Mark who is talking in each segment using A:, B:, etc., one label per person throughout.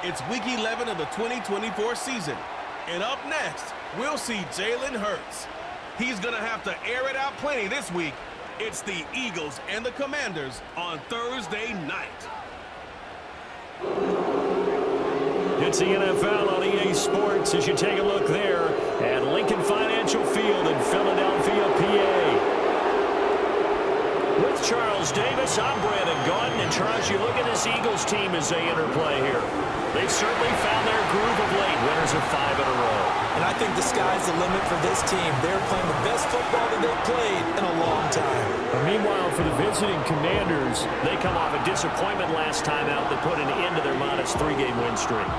A: It's Week 11 of the 2024 season. And up next, we'll see Jalen Hurts. He's going to have to air it out plenty this week. It's the Eagles and the Commanders on Thursday night.
B: It's the NFL on EA Sports as you take a look there at Lincoln Financial Field in Philadelphia, PA. With Charles Davis, I'm Brandon Gaudin. And Charles, you look at this Eagles team as they interplay here. They've certainly found their groove of late. Winners of 5 in a row.
C: And I think the sky's the limit for this team. They're playing the best football that they've played in a long time.
B: Meanwhile, for the visiting Commanders, they come off a disappointment last time out that put an end to their modest 3-game win streak.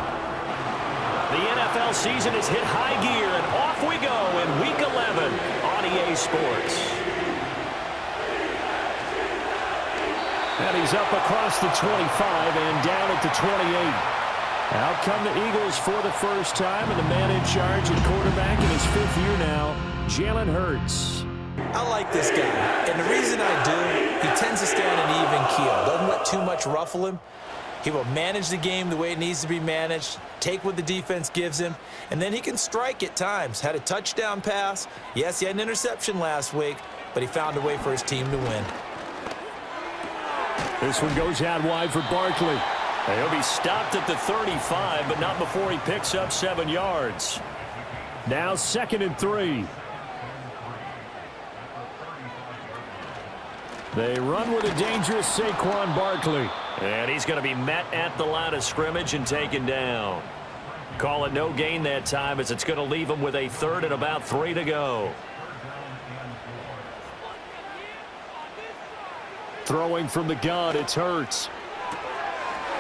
B: The NFL season has hit high gear, and off we go in Week 11 on EA Sports. And he's up across the 25 and down at the 28. Out come the Eagles for the first time, and the man in charge at quarterback in his 5th year now, Jalen Hurts.
C: I like this guy, and the reason I do, he tends to stay on an even keel. Doesn't let too much ruffle him. He will manage the game the way it needs to be managed, take what the defense gives him, and then he can strike at times. Had a touchdown pass. Yes, he had an interception last week, but he found a way for his team to win.
B: This one goes out wide for Barkley. He'll be stopped at the 35, but not before he picks up 7 yards. Now 2nd and 3. They run with a dangerous Saquon Barkley. And he's going to be met at the line of scrimmage and taken down. Call it no gain that time, as it's going to leave him with a 3rd and about 3 to go. Throwing from the gun, it's Hurts.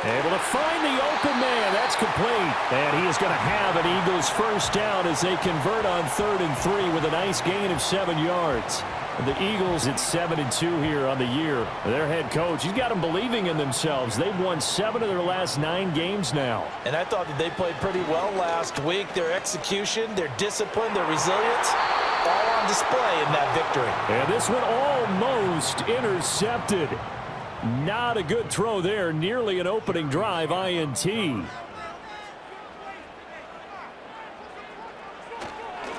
B: Able to find the open man. That's complete. And he is going to have an Eagles first down as they convert on 3rd and 3 with a nice gain of 7 yards. The Eagles at 7-2 here on the year. Their head coach, he's got them believing in themselves. They've won 7 of their last 9 games now.
C: And I thought that they played pretty well last week. Their execution, their discipline, their resilience, all on display in that victory.
B: And this one almost intercepted. Not a good throw there. Nearly an opening drive INT.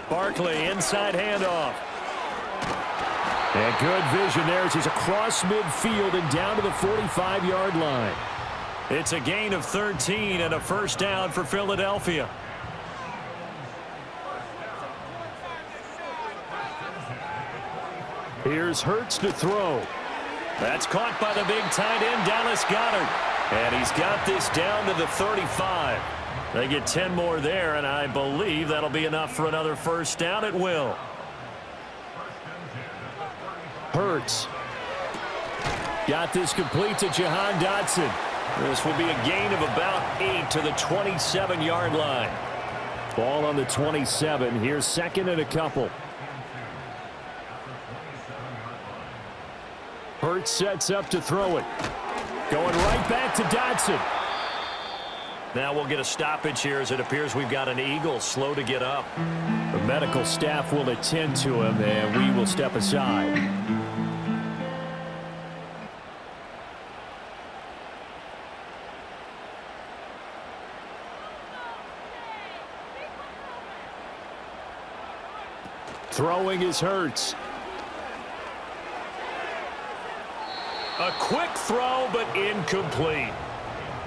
B: Barkley, inside handoff. And good vision there as he's across midfield and down to the 45-yard line. It's a gain of 13 and a first down for Philadelphia. Here's Hurts to throw. That's caught by the big tight end, Dallas Goedert. And he's got this down to the 35. They get 10 more there, and I believe that'll be enough for another first down. It will. Hurts. Got this complete to Jahan Dotson. This will be a gain of about 8 to the 27-yard line. Ball on the 27. Here's 2nd and a couple. Hurts sets up to throw it. Going right back to Dotson. Now we'll get a stoppage here as it appears we've got an Eagle slow to get up. The medical staff will attend to him, and we will step aside. Throwing is Hurts. A quick throw, but incomplete.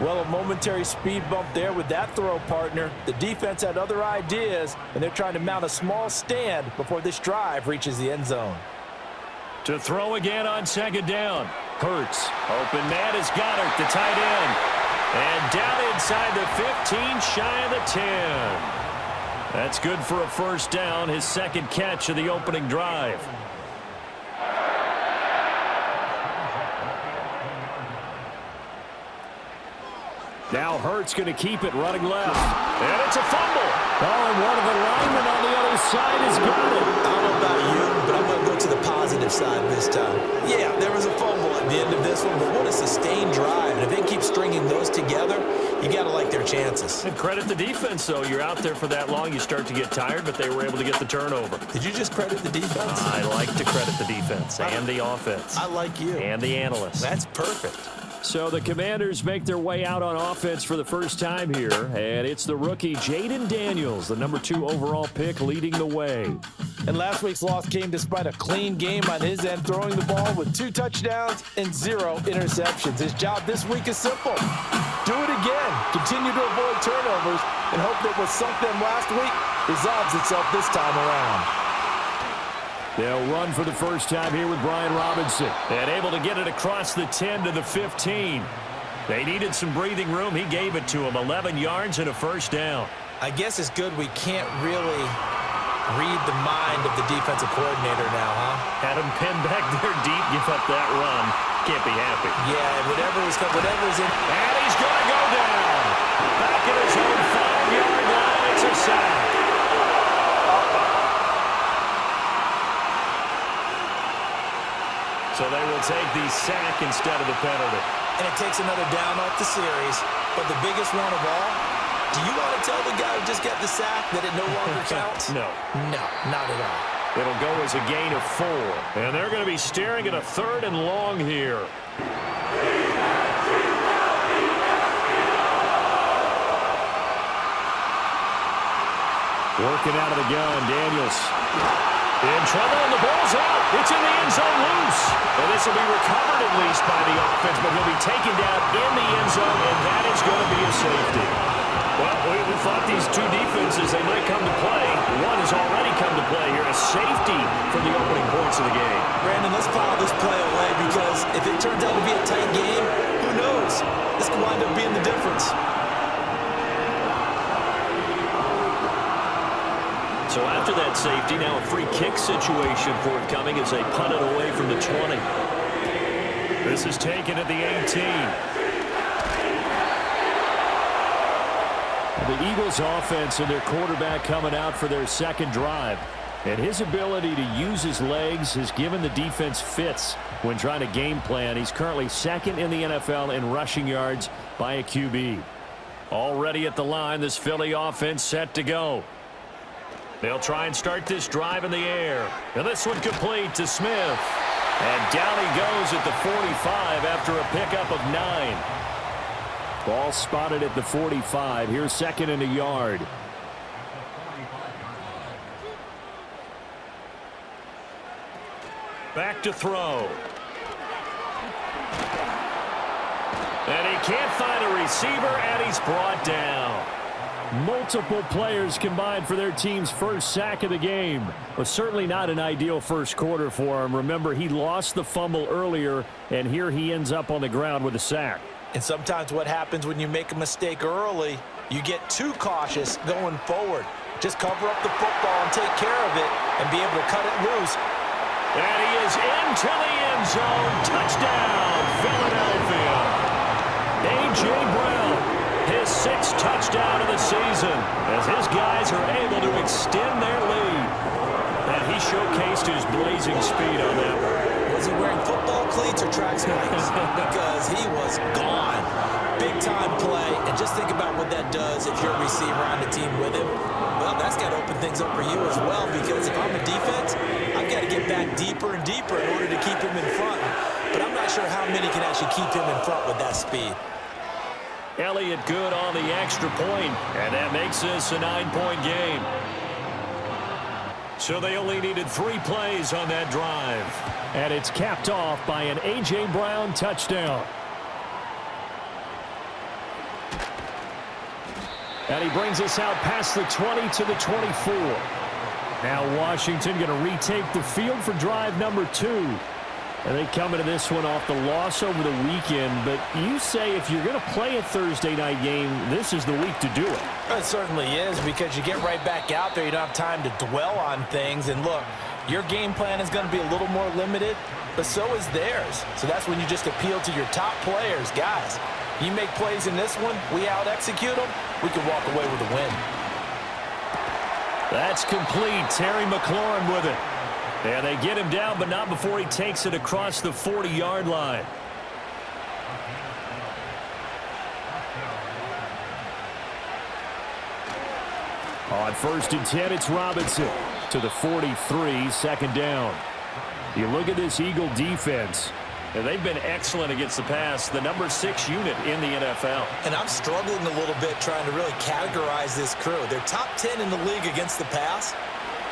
C: Well, a momentary speed bump there with that throw, partner. The defense had other ideas, and they're trying to mount a small stand before this drive reaches the end zone.
B: To throw again on 2nd down. Hurts. Open man is Goedert, the tight end. And down inside the 15, shy of the 10. That's good for a first down, his 2nd catch of the opening drive. Now Hurts going to keep it running left. And it's a fumble. Oh, and one of the linemen on the other side has got it.
C: I don't know about you, but I'm going to go to the positive side this time. Yeah, there was a fumble at the end of this one, but what a sustained drive. And if they keep stringing those together, you got to like their chances.
B: And credit the defense, though. You're out there for that long, you start to get tired, but they were able to get the turnover.
C: Did you just credit the defense?
B: I like to credit the defense and the offense.
C: I like you.
B: And the analysts.
C: That's perfect.
B: So the Commanders make their way out on offense for the first time here, and it's the rookie Jayden Daniels, the number 2 overall pick, leading the way.
C: And last week's loss came despite a clean game on his end, throwing the ball with 2 touchdowns and 0 interceptions. His job this week is simple. Do it again. Continue to avoid turnovers and hope that what sunk them last week resolves itself this time around.
B: They'll run for the first time here with Brian Robinson. And able to get it across the 10 to the 15. They needed some breathing room. He gave it to them. 11 yards and a first down.
C: I guess it's good we can't really read the mind of the defensive coordinator now, huh?
B: Had him pinned back there deep, give up that run. Can't be happy.
C: Yeah, whatever's in.
B: And he's going to go down. Back at his own 5-yard line. It's a sack. So they will take the sack instead of the penalty.
C: And it takes another down off the series. But the biggest one of all, do you want to tell the guy who just got the sack that it no longer counts?
B: No.
C: No, not at all.
B: It'll go as a gain of 4. And they're going to be staring at a 3rd and long here. Working out of the gun, Daniels. In trouble, and the ball's out. It's in the end zone loose. And this will be recovered at least by the offense, but he'll be taken down in the end zone, and that is going to be a safety. Well, we thought these 2 defenses, they might come to play. One has already come to play here, a safety from the opening points of the game.
C: Brandon, let's file this play away because if it turns out to be a tight game, who knows? This could wind up being the difference.
B: So after that safety, now a free kick situation forthcoming as they punt it away from the 20. This is taken at the 18. The Eagles offense and their quarterback coming out for their second drive. And his ability to use his legs has given the defense fits when trying to game plan. He's currently 2nd in the NFL in rushing yards by a QB. Already at the line, this Philly offense set to go. They'll try and start this drive in the air. And this one complete to Smith. And down he goes at the 45 after a pickup of 9. Ball spotted at the 45. Here's 2nd and a yard. Back to throw. And he can't find a receiver, and he's brought down. Multiple players combined for their team's first sack of the game. Well, certainly not an ideal first quarter for him. Remember, he lost the fumble earlier, and here he ends up on the ground with a sack.
C: And sometimes what happens when you make a mistake early, you get too cautious going forward. Just cover up the football and take care of it and be able to cut it loose.
B: And he is into the end zone. Touchdown, Philadelphia. A.J. Brown, his 6th touchdown of the season as his guys are able to extend their lead. And he showcased his blazing speed on that one.
C: Was he wearing football cleats or track spikes? Because he was gone. Big-time play. And just think about what that does if you're a receiver on the team with him. Well, that's got to open things up for you as well, because if I'm a defense, I've got to get back deeper and deeper in order to keep him in front. But I'm not sure how many can actually keep him in front with that speed.
B: Elliott good on the extra point, and that makes this a 9-point game. So they only needed 3 plays on that drive. And it's capped off by an A.J. Brown touchdown. And he brings us out past the 20 to the 24. Now Washington going to retake the field for drive number 2. And they come into this one off the loss over the weekend. But you say if you're going to play a Thursday night game, this is the week to do it.
C: It certainly is, because you get right back out there. You don't have time to dwell on things. And look, your game plan is going to be a little more limited, but so is theirs. So that's when you just appeal to your top players. Guys, you make plays in this one, we out-execute them, we can walk away with a win.
B: That's complete. Terry McLaurin with it. And they get him down, but not before he takes it across the 40-yard line. On 1st and 10, it's Robinson to the 43, 2nd down. You look at this Eagle defense. And they've been excellent against the pass, the number 6 unit in the NFL.
C: And I'm struggling a little bit trying to really categorize this crew. They're top 10 in the league against the pass,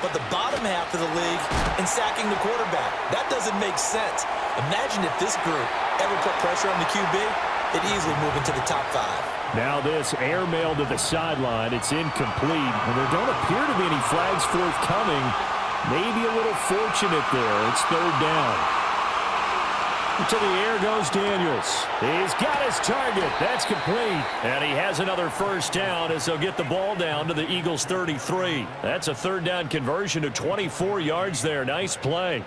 C: but the bottom half of the league in sacking the quarterback. That doesn't make sense. Imagine if this group ever put pressure on the QB, they'd easily move into the top 5.
B: Now this air mail to the sideline. It's incomplete, and there don't appear to be any flags forthcoming. Maybe a little fortunate there. It's 3rd down. To the air goes Daniels. He's got his target. That's complete. And he has another first down as they'll get the ball down to the Eagles' 33. That's a 3rd down conversion of 24 yards there. Nice play.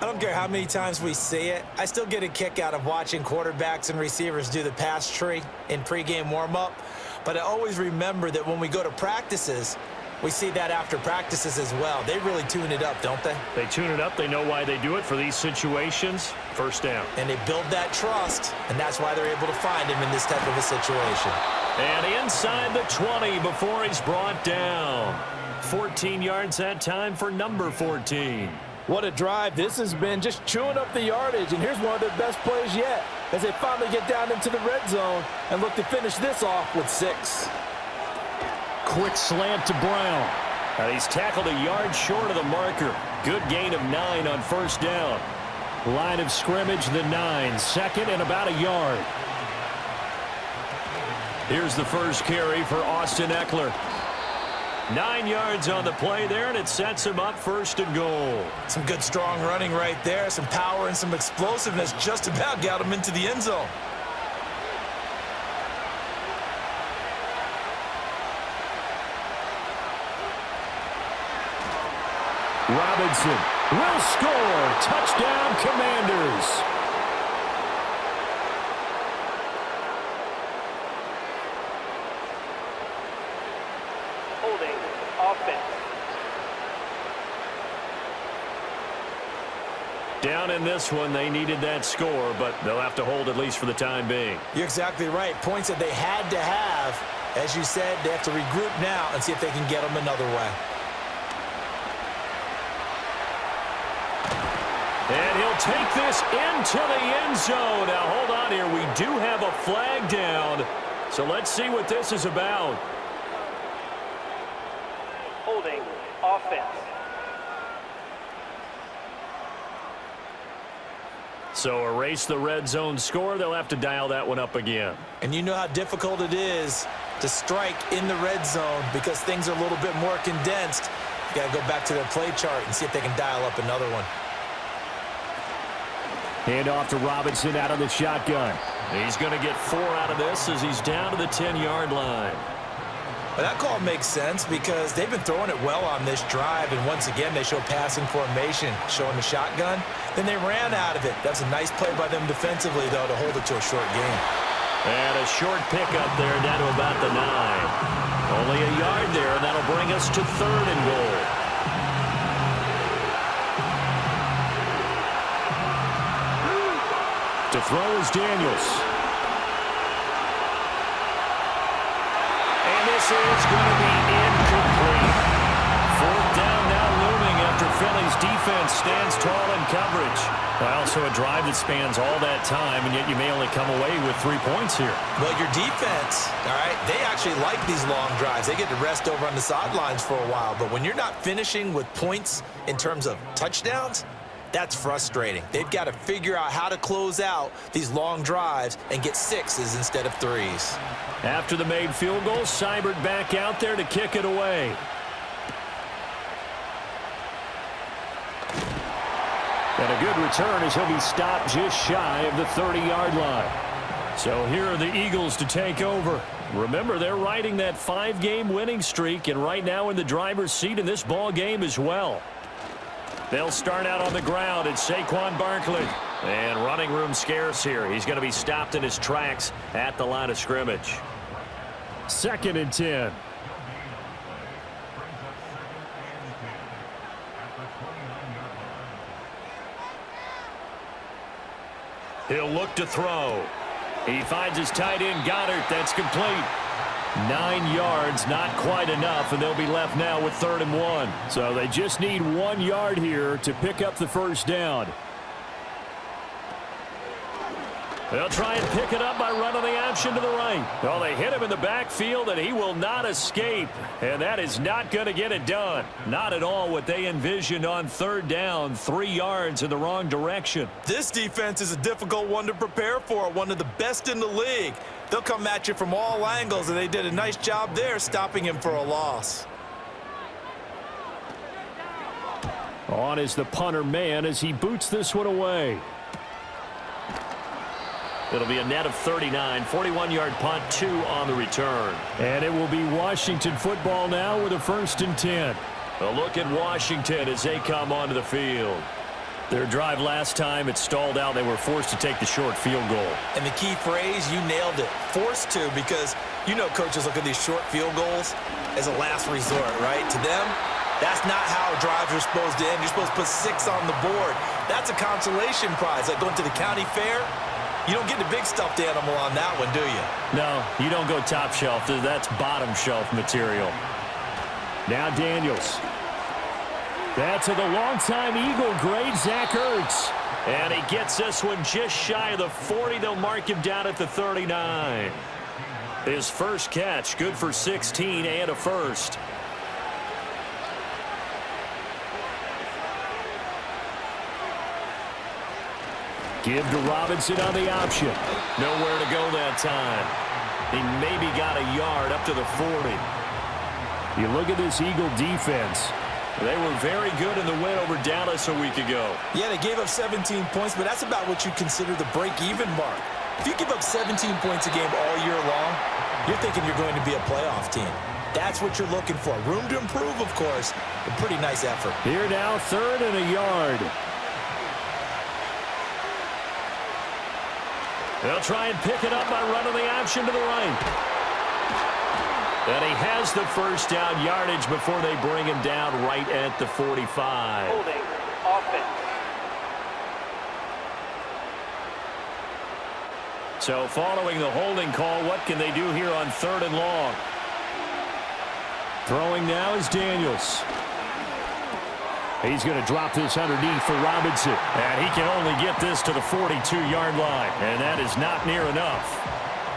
C: I don't care how many times we see it. I still get a kick out of watching quarterbacks and receivers do the pass tree in pregame warm-up. But I always remember that when we go to practices, we see that after practices as well. They really tune it up, don't they?
B: They tune it up. They know why they do it for these situations. First down.
C: And they build that trust, and that's why they're able to find him in this type of a situation.
B: And inside the 20 before he's brought down. 14 yards that time for number 14.
D: What a drive this has been, just chewing up the yardage. And here's one of their best plays yet as they finally get down into the red zone and look to finish this off with 6.
B: Quick slant to Brown. He's tackled a yard short of the marker. Good gain of 9 on first down. Line of scrimmage, the 9. 2nd and about a yard. Here's the first carry for Austin Eckler. 9 yards on the play there, and it sets him up 1st and goal.
C: Some good, strong running right there. Some power and some explosiveness just about got him into the end zone.
B: Robinson will score. Touchdown, Commanders.
E: Holding offense.
B: Down in this one, they needed that score, but they'll have to hold at least for the time being.
C: You're exactly right. Points that they had to have. As you said, they have to regroup now and see if they can get them another way.
B: And he'll take this into the end zone. Now, hold on here. We do have a flag down. So let's see what this is about.
E: Holding offense.
B: So erase the red zone score. They'll have to dial that one up again.
C: And you know how difficult it is to strike in the red zone because things are a little bit more condensed. You got to go back to their play chart and see if they can dial up another one.
B: Hand off to Robinson out of the shotgun. He's going to get 4 out of this as he's down to the 10-yard line.
C: Well, that call makes sense because they've been throwing it well on this drive, and once again they show passing formation, showing the shotgun. Then they ran out of it. That's a nice play by them defensively, though, to hold it to a short game.
B: And a short pickup there down to about the 9. Only a yard there, and that'll bring us to 3rd and goal. To throw is Daniels. And this is going to be incomplete. 4th down now looming after Philly's defense stands tall in coverage. Well, so a drive that spans all that time, and yet you may only come away with 3 points here.
C: Well, your defense, all right, they actually like these long drives. They get to rest over on the sidelines for a while. But when you're not finishing with points in terms of touchdowns, that's frustrating. They've got to figure out how to close out these long drives and get 6s instead of 3s.
B: After the made field goal, Seibert back out there to kick it away. And a good return as he'll be stopped just shy of the 30-yard line. So here are the Eagles to take over. Remember, they're riding that 5-game winning streak, and right now in the driver's seat in this ball game as well. They'll start out on the ground. It's Saquon Barkley. And running room scarce here. He's going to be stopped in his tracks at the line of scrimmage. 2nd and 10. He'll look to throw. He finds his tight end, Goddard. That's complete. 9 yards, not quite enough, and they'll be left now with 3rd and 1. So they just need 1 yard here to pick up the first down. They'll try and pick it up by running the option to the right. Well, they hit him in the backfield, and he will not escape. And that is not going to get it done. Not at all what they envisioned on third down, 3 yards in the wrong direction.
C: This defense is a difficult one to prepare for, one of the best in the league. They'll come at you from all angles, and they did a nice job there stopping him for a loss.
B: On is the punter man as he boots this one away. It'll be a net of 39, 41-yard punt, 2 on the return. And it will be Washington football now with a 1st and 10. A look at Washington as they come onto the field. Their drive last time, it stalled out. They were forced to take the short field goal.
C: And the key phrase, you nailed it, forced to, because you know coaches look at these short field goals as a last resort, right? To them, that's not how drives are supposed to end. You're supposed to put 6 on the board. That's a consolation prize, like going to the county fair. You don't get the big stuffed animal on that one, do you?
B: No, you don't go top shelf. That's bottom shelf material. Now Daniels. That's to the longtime Eagle great, Zach Ertz. And he gets this one just shy of the 40. They'll mark him down at the 39. His first catch, good for 16 and a first. Give to Robinson on the option. Nowhere to go that time. He maybe got a yard up to the 40. You look at this Eagle defense. They were very good in the win over Dallas a week ago.
C: Yeah, they gave up 17 points, but that's about what you consider the break-even mark. If you give up 17 points a game all year long, you're thinking you're going to be a playoff team. That's what you're looking for. Room to improve, of course, but pretty nice effort.
B: Here now, 3rd and a yard. They'll try and pick it up by running the option to the right. And he has the first down yardage before they bring him down right at the 45.
E: Holding offense.
B: So following the holding call, what can they do here on 3rd and long? Throwing now is Daniels. He's going to drop this underneath for Robinson. And he can only get this to the 42-yard line. And that is not near enough.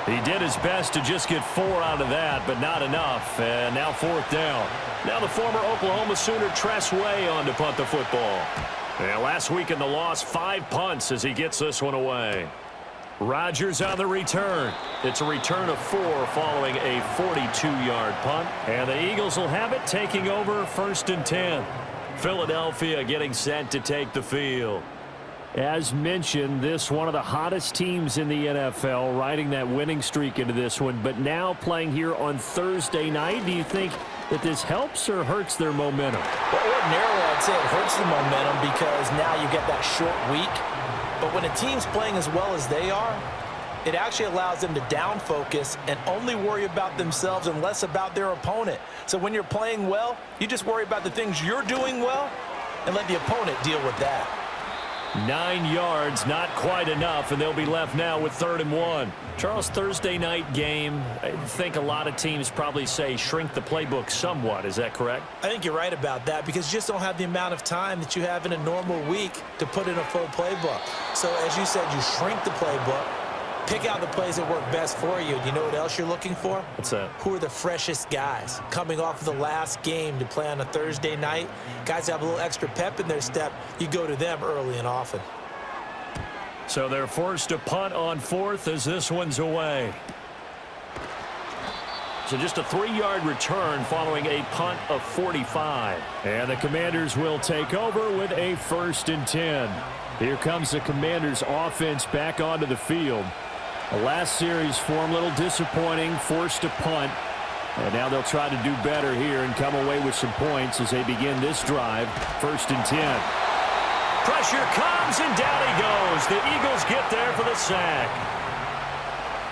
B: He did his best to just get 4 out of that, but not enough. And now 4th down. Now the former Oklahoma Sooner Tress Way on to punt the football. And last week in the loss, 5 punts as he gets this one away. Rodgers on the return. It's a return of 4 following a 42-yard punt. And the Eagles will have it, taking over 1st and 10. Philadelphia getting set to take the field. As mentioned, this one of the hottest teams in the NFL, riding that winning streak into this one, but now playing here on Thursday night. Do you think that this helps or hurts their momentum?
C: Well, ordinarily, I'd say it hurts the momentum because now you get that short week. But when a team's playing as well as they are, it actually allows them to down focus and only worry about themselves and less about their opponent. So when you're playing well, you just worry about the things you're doing well and let the opponent deal with that.
B: 9 yards, not quite enough, and they'll be left now with 3rd and 1. Charles, Thursday night game, I think a lot of teams probably say shrink the playbook somewhat. Is that correct?
C: I think you're right about that because you just don't have the amount of time that you have in a normal week to put in a full playbook. So as you said, you shrink the playbook. Pick out the plays that work best for you. You know what else you're looking for?
B: What's that?
C: Who are the freshest guys coming off of the last game to play on a Thursday night? Guys have a little extra pep in their step. You go to them early and often.
B: So they're forced to punt on 4th as this one's away. So just a 3-yard return following a punt of 45. And the Commanders will take over with a 1st and 10. Here comes the Commanders offense back onto the field. The last series for them, a little disappointing, forced to punt. And now they'll try to do better here and come away with some points as they begin this drive. 1st and 10. Pressure comes, and down he goes. The Eagles get there for the sack.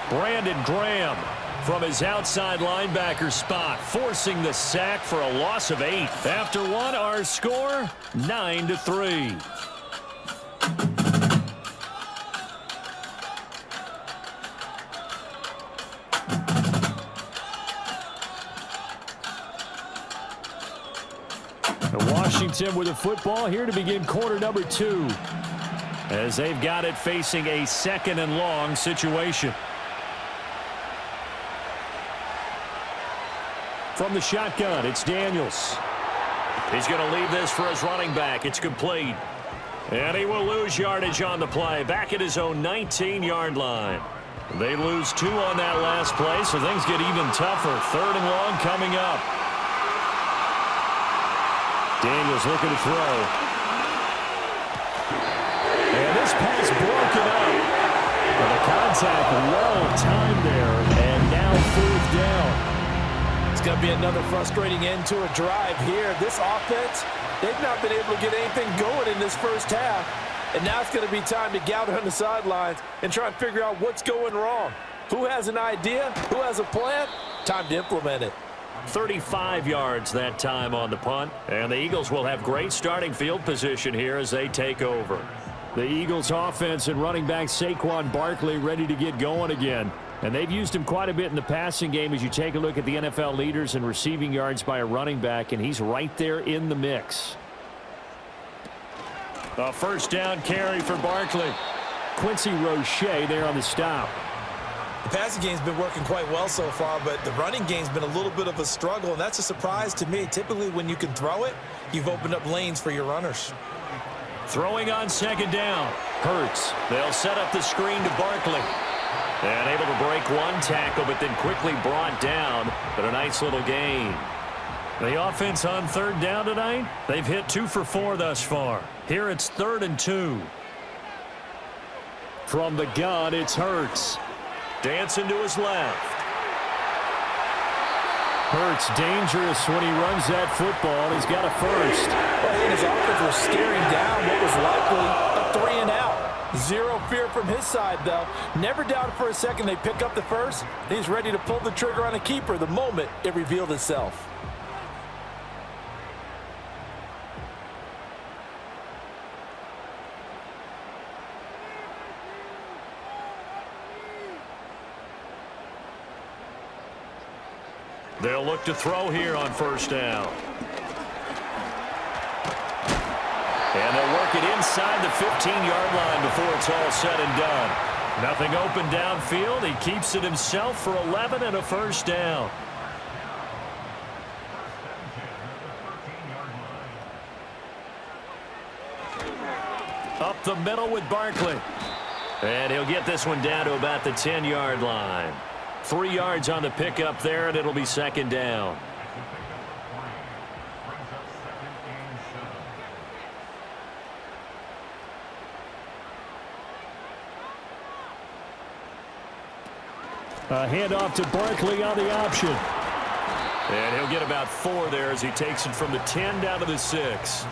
B: Brandon Graham from his outside linebacker spot, forcing the sack for a loss of 8. After one, our score, 9-3. Washington with the football here to begin quarter number 2. as they've got it facing a 2nd and long situation. From the shotgun, it's Daniels. He's going to leave this for his running back. It's complete. And he will lose yardage on the play, back at his own 19-yard line. They lose 2 on that last play, so things get even tougher. 3rd and long coming up. Daniels looking to throw. And this pass broken up. And the contact well-timed there, and now 4th down.
D: It's going to be another frustrating end to a drive here. This offense, they've not been able to get anything going in this first half. And now it's going to be time to gather on the sidelines and try and figure out what's going wrong. Who has an idea? Who has a plan? Time to implement it.
B: 35 yards that time on the punt. And the Eagles will have great starting field position here as they take over. The Eagles offense and running back Saquon Barkley ready to get going again. And they've used him quite a bit in the passing game as you take a look at the NFL leaders in receiving yards by a running back, and he's right there in the mix. A 1st down carry for Barkley. Quincy Roche there on the stop.
C: The passing game's been working quite well so far, but the running game's been a little bit of a struggle, and that's a surprise to me. Typically, when you can throw it, you've opened up lanes for your runners.
B: Throwing on 2nd down. Hurts. They'll set up the screen to Barkley. And able to break 1 tackle, but then quickly brought down. But a nice little gain. The offense on 3rd down tonight, they've hit 2 for 4 thus far. Here it's 3rd and 2. From the gun, it's Hurts. Dancing to his left. Hurts dangerous when he runs that football, and he's got a first.
D: Well, his offense was staring down what was likely a 3 and out. Zero fear from his side, though. Never doubted for a second they pick up the first. He's ready to pull the trigger on a keeper the moment it revealed itself.
B: They'll look to throw here on 1st down. And they'll work it inside the 15-yard line before it's all said and done. Nothing open downfield. He keeps it himself for 11 and a 1st down. Up the middle with Barkley. And he'll get this one down to about the 10-yard line. 3 yards on the pickup there, and it'll be 2nd down. A handoff to Barkley on the option. And he'll get about 4 there as he takes it from the 10 down to the 6.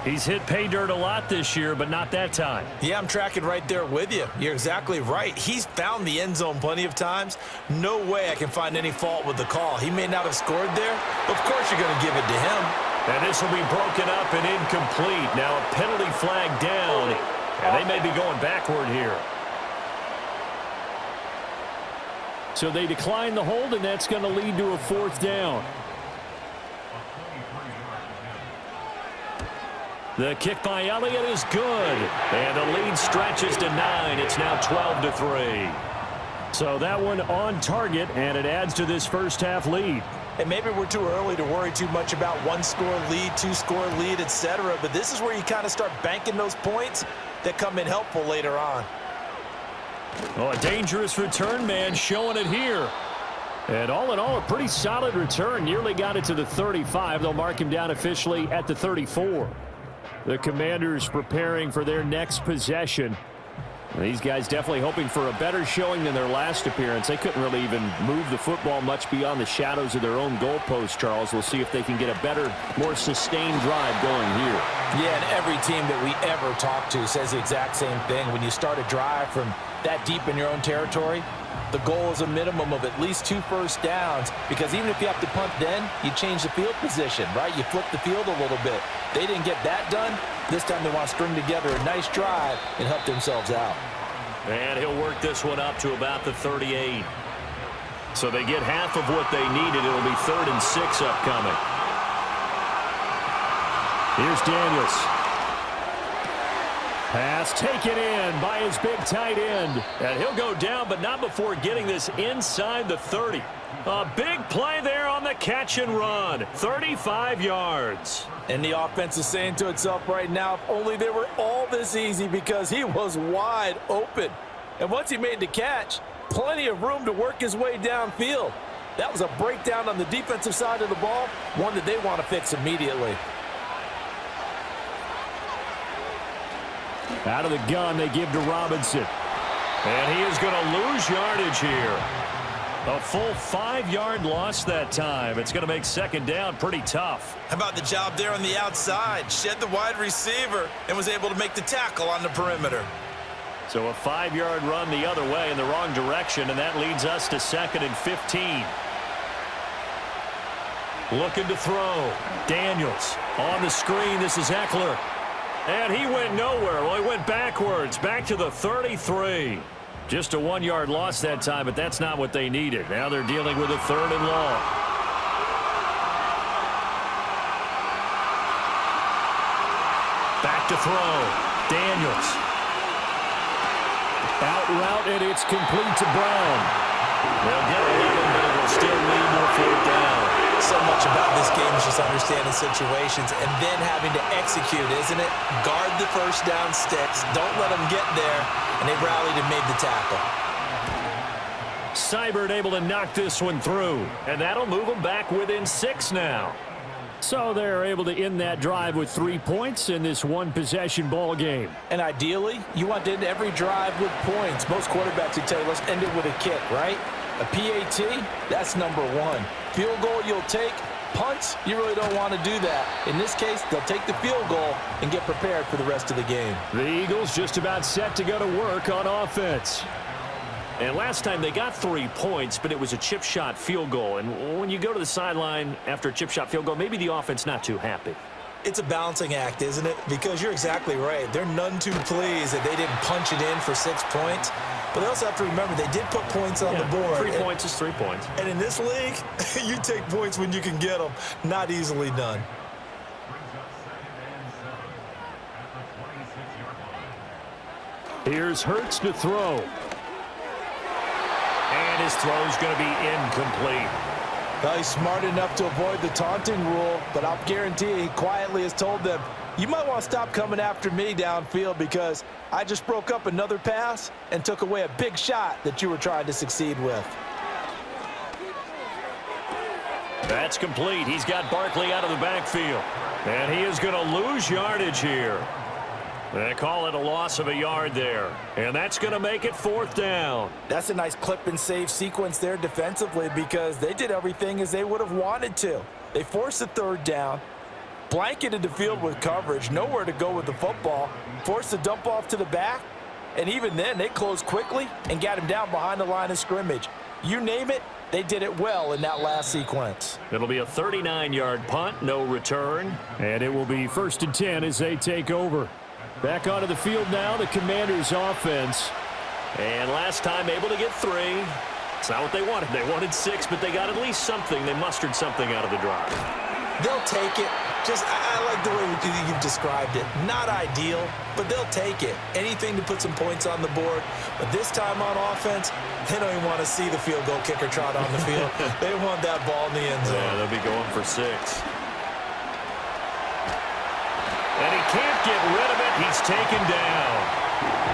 B: He's hit pay dirt a lot this year, but not that time.
C: Yeah, I'm tracking right there with you. You're exactly right. He's found the end zone plenty of times. No way I can find any fault with the call. He may not have scored there. Of course you're going to give it to him.
B: And this will be broken up and incomplete. Now a penalty flag down, and they may be going backward here. So they decline the hold, and that's going to lead to a 4th down. The kick by Elliott is good. And the lead stretches to 9. It's now 12-3. So that one on target, and it adds to this first half lead.
C: And maybe we're too early to worry too much about 1-score lead, 2-score lead, etc. But this is where you kind of start banking those points that come in helpful later on.
B: Oh, a dangerous return man showing it here. And all in all, a pretty solid return. Nearly got it to the 35. They'll mark him down officially at the 34. The Commanders preparing for their next possession. These guys definitely hoping for a better showing than their last appearance. They couldn't really even move the football much beyond the shadows of their own goalpost, Charles. We'll see if they can get a better, more sustained drive going here.
D: Yeah, and every team that we ever talk to says the exact same thing. When you start a drive from that deep in your own territory, the goal is a minimum of at least 2 first downs, because even if you have to punt then, you change the field position, right? You flip the field a little bit. They didn't get that done. This time they want to string together a nice drive and help themselves out.
B: And he'll work this one up to about the 38. So they get half of what they needed. It'll be 3rd and 6 upcoming. Here's Daniels. Pass taken in by his big tight end. And he'll go down, but not before getting this inside the 30. A big play there on the catch and run. 35 yards.
D: And the offense is saying to itself right now, if only they were all this easy, because he was wide open. And once he made the catch, plenty of room to work his way downfield. That was a breakdown on the defensive side of the ball, one that they want to fix immediately.
B: Out of the gun, they give to Robinson. And he is going to lose yardage here. A full 5-yard loss that time. It's going to make second down pretty tough.
C: How about the job there on the outside? Shed the wide receiver and was able to make the tackle on the perimeter.
B: So a 5-yard run the other way in the wrong direction, and that leads us to 2nd and 15. Looking to throw. Daniels on the screen. This is Eckler. And he went nowhere. Well, he went backwards, back to the 33. Just a 1-yard loss that time, but that's not what they needed. Now they're dealing with a 3rd and long. Back to throw. Daniels. Out route, and it's complete to Brown. They'll get 11, but it'll still lead to a 4th down.
C: So much about this game is just understanding situations and then having to execute, isn't it? Guard the first down sticks. Don't let them get there. And they rallied and made the tackle.
B: Seibert able to knock this one through. And that'll move them back within 6 now. So they're able to end that drive with 3 points in this one-possession ball game.
D: And ideally, you want to end every drive with points. Most quarterbacks would tell you, let's end it with a kick, right? A PAT, that's number 1. Field goal you'll take. Punts, you really don't want to do that. In this case, they'll take the field goal and get prepared for the rest of the game.
B: The Eagles just about set to go to work on offense. And last time they got 3 points, but it was a chip shot field goal. And when you go to the sideline after a chip shot field goal, maybe the offense not too happy.
C: It's a balancing act, isn't it? Because you're exactly right. They're none too pleased that they didn't punch it in for 6 points. But they also have to remember they did put points on the board.
B: 3 points is 3 points.
C: And in this league, you take points when you can get them. Not easily done.
B: Here's Hurts to throw. And his throw's going to be incomplete.
D: Well, he's smart enough to avoid the taunting rule, but I'll guarantee he quietly has told them, you might want to stop coming after me downfield because I just broke up another pass and took away a big shot that you were trying to succeed with.
B: That's complete. He's got Barkley out of the backfield. And he is going to lose yardage here. They call it a loss of a yard there. And that's going to make it 4th down.
D: That's a nice clip and save sequence there defensively because they did everything as they would have wanted to. They forced the 3rd down, blanketed the field with coverage, nowhere to go with the football, forced the dump off to the back, and even then they closed quickly and got him down behind the line of scrimmage. You name it, they did it well in that last sequence.
B: It'll be a 39-yard punt, no return, and it will be 1st and 10 as they take over. Back onto the field now, the Commanders' offense. And last time able to get 3. It's not what they wanted. They wanted 6, but they got at least something. They mustered something out of the drive.
C: They'll take it. I like the way you've described it. Not ideal, but they'll take it. Anything to put some points on the board. But this time on offense, they don't even want to see the field goal kicker trot on the field. They want that ball in the end zone.
B: Yeah, they'll be going for 6. And he can't get rid of it. He's taken down.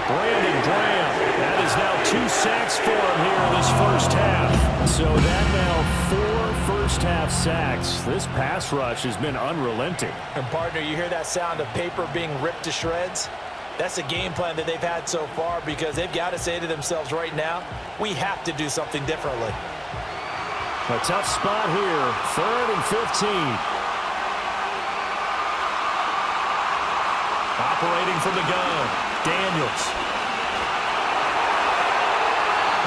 B: Brandon Graham. That is now 2 sacks for him here in this first half. So that now 4 first-half sacks. This pass rush has been unrelenting.
D: And, partner, you hear that sound of paper being ripped to shreds? That's a game plan that they've had so far because they've got to say to themselves right now, we have to do something differently.
B: A tough spot here. 3rd and 15. Operating from the gun, Daniels.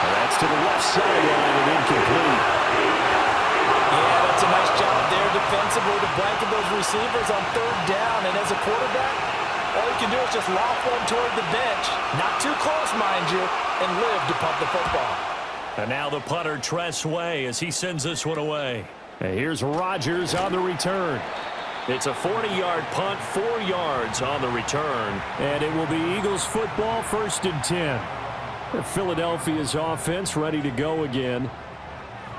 B: That's to the left sideline and incomplete.
D: Yeah, that's a nice job there defensively to blanket those receivers on 3rd down. And as a quarterback, all you can do is just loft one toward the bench. Not too close, mind you, and live to punt the football.
B: And now the punter, Tress Way, as he sends this one away. And here's Rodgers on the return. It's a 40-yard punt, 4 yards on the return. And it will be Eagles football, 1st and 10. Philadelphia's offense ready to go again.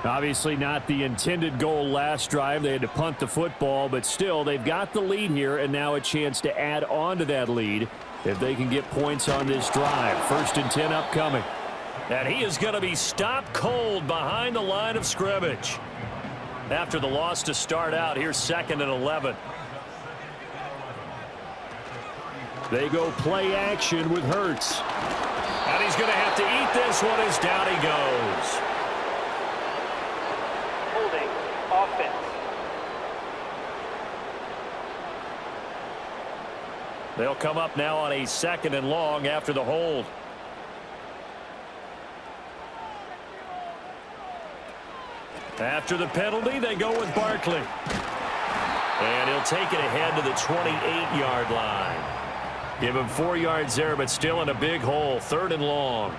B: Obviously not the intended goal last drive. They had to punt the football, but still they've got the lead here, and now a chance to add on to that lead if they can get points on this drive. 1st and 10 upcoming. And he is going to be stopped cold behind the line of scrimmage. After the loss to start out, here's 2nd and 11. They go play action with Hurts. And he's going to have to eat this one as down he goes.
E: Holding offense.
B: They'll come up now on a 2nd and long after the hold. After the penalty, they go with Barkley. And he'll take it ahead to the 28-yard line. Give him 4 yards there, but still in a big hole. 3rd and long.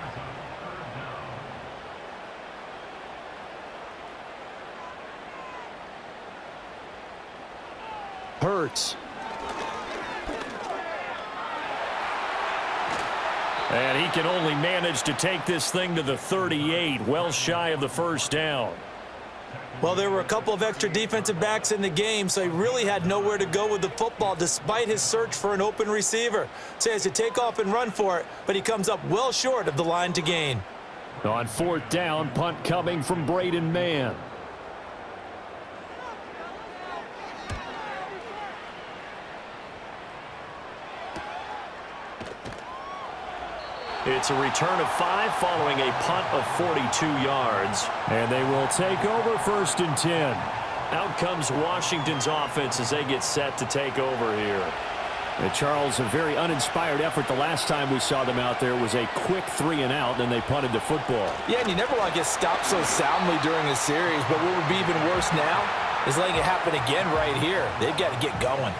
B: Hurts. And he can only manage to take this thing to the 38, well shy of the 1st down.
C: Well, there were a couple of extra defensive backs in the game, so he really had nowhere to go with the football despite his search for an open receiver. So he has to take off and run for it, but he comes up well short of the line to gain.
B: On 4th down, punt coming from Braden Mann. It's a return of 5 following a punt of 42 yards. And they will take over 1st and 10. Out comes Washington's offense as they get set to take over here. And Charles, a very uninspired effort the last time we saw them out there was a quick 3 and out, then they punted the football.
D: Yeah, and you never want to get stopped so soundly during a series, but what would be even worse now is letting it happen again right here. They've got to get going.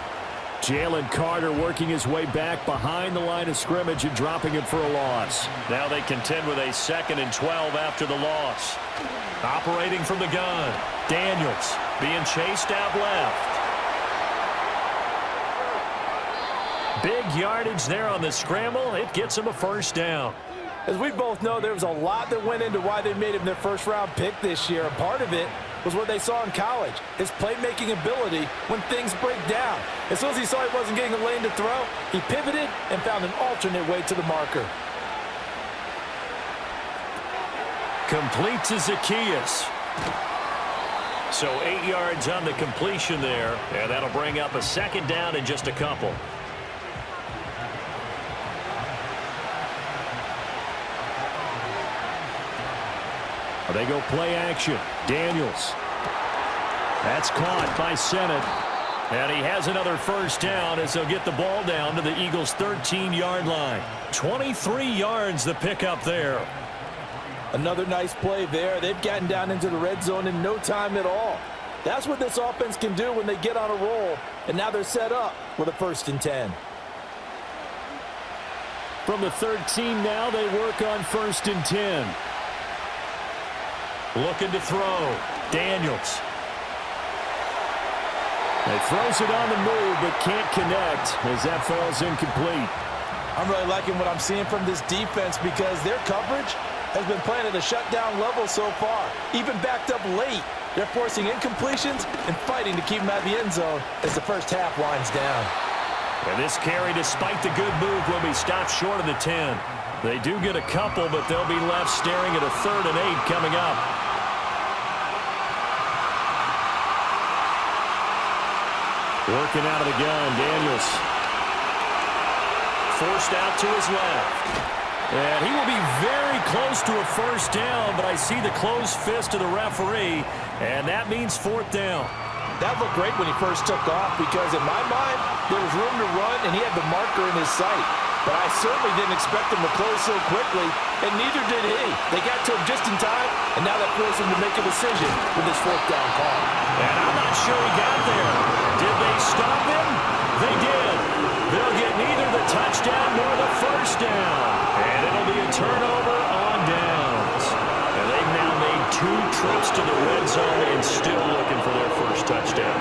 B: Jalen Carter working his way back behind the line of scrimmage and dropping it for a loss. Now they contend with a 2nd and 12 after the loss. Operating from the gun, Daniels being chased out left. Big yardage there on the scramble. It gets him a 1st down.
D: As we both know, there was a lot that went into why they made him their 1st-round pick this year. And part of it was what they saw in college, his playmaking ability when things break down. As soon as he saw he wasn't getting a lane to throw, he pivoted and found an alternate way to the marker.
B: Complete to Zacchaeus. So 8 yards on the completion there, and that'll bring up a 2nd down in just a couple. They go play action. Daniels. That's caught by Sennett. And he has another 1st down as they'll get the ball down to the Eagles' 13-yard line. 23 yards the pickup there.
D: Another nice play there. They've gotten down into the red zone in no time at all. That's what this offense can do when they get on a roll. And now they're set up with a 1st and 10.
B: From the 13 now, they work on 1st and 10. Looking to throw. Daniels. He throws it on the move, but can't connect as that falls incomplete.
D: I'm really liking what I'm seeing from this defense because their coverage has been playing at a shutdown level so far. Even backed up late, they're forcing incompletions and fighting to keep them out of the end zone as the 1st half winds down.
B: And this carry, despite the good move, will be stopped short of the 10. They do get a couple, but they'll be left staring at a 3rd and 8 coming up. Working out of the gun, Daniels. Forced out to his left. And he will be very close to a 1st down, but I see the closed fist of the referee, and that means 4th down.
D: That looked great when he first took off because in my mind, there was room to run and he had the marker in his sight. But I certainly didn't expect him to close so quickly, and neither did he. They got to him just in time, and now that forced him to make a decision with his 4th down call.
B: And I'm not sure he got there. Did they stop him? They did. They'll get neither the touchdown nor the 1st down. And it'll be a turnover on downs. And they've now made 2 trips to the red zone and still looking for their 1st touchdown.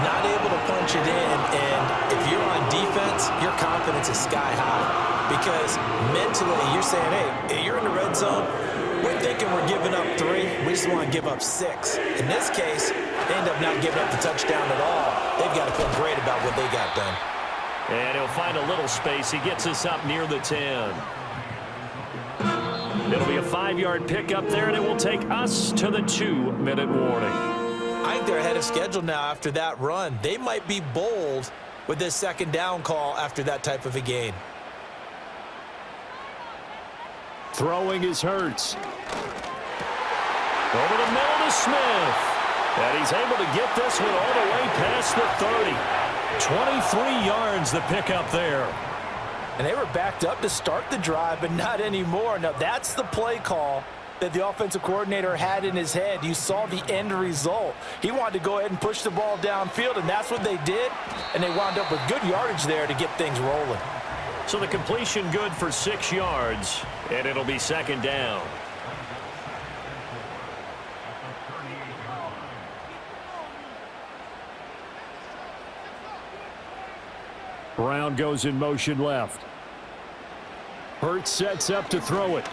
C: Not able to punch it is mentally you're saying, hey, you're in the red zone. We're thinking we're giving up 3. We just want to give up 6. In this case, they end up not giving up the touchdown at all. They've got to feel great about what they got done.
B: And he'll find a little space. He gets us up near the 10. It'll be a 5-yard pickup there, and it will take us to the 2-minute warning.
C: I think they're ahead of schedule now after that run. They might be bold with this second down call after that type of a gain.
B: Throwing is Hurts. Over the middle to Smith. And he's able to get this one all the way past the 30. 23 yards the pickup there.
C: And they were backed up to start the drive, but not anymore. Now, that's the play call that the offensive coordinator had in his head. You saw the end result. He wanted to go ahead and push the ball downfield, and that's what they did. And they wound up with good yardage there to get things rolling.
B: So the completion good for 6 yards, and it'll be second down. Brown goes in motion left. Hurts sets up to throw it.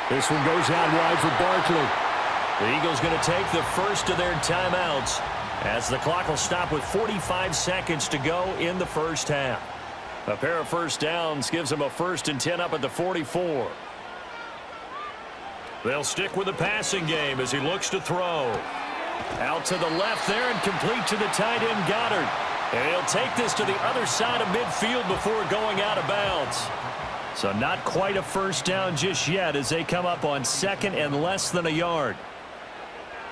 B: This one goes out wide for Barkley. The Eagles going to take the first of their timeouts as the clock will stop with 45 seconds to go in the first half. A pair of first downs gives them a 1st and 10 up at the 44. They'll stick with the passing game as he looks to throw. Out to the left there and complete to the tight end Goddard. And he'll take this to the other side of midfield before going out of bounds. So not quite a first down just yet as they come up on 2nd and less than a yard.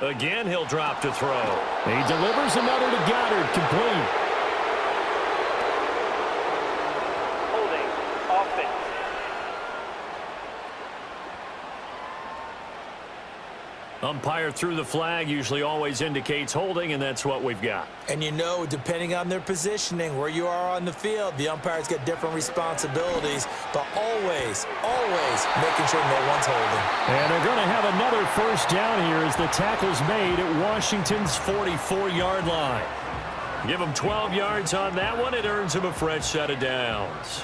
B: Again, he'll drop to throw. He delivers another to Goddard, complete.
E: Holding. Offense.
B: Umpire threw the flag, usually always indicates holding, and that's what we've got.
C: And you know, depending on their positioning, where you are on the field, the umpire's got different responsibilities, but always, always making sure no one's holding.
B: And they're going to have another first down here as the tackle's made at Washington's 44-yard line. Give them 12 yards on that one. It earns them a fresh set of downs.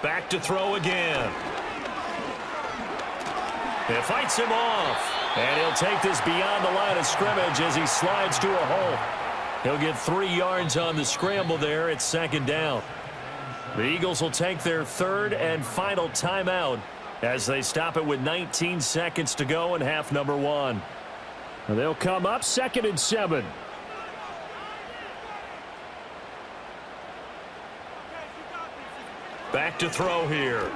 B: Back to throw again. It fights him off. And he'll take this beyond the line of scrimmage as he slides to a hole. He'll get 3 yards on the scramble there. It's second down. The Eagles will take their 3rd and final timeout as they stop it with 19 seconds to go in half number 1. They'll come up 2nd and 7. Back to throw here.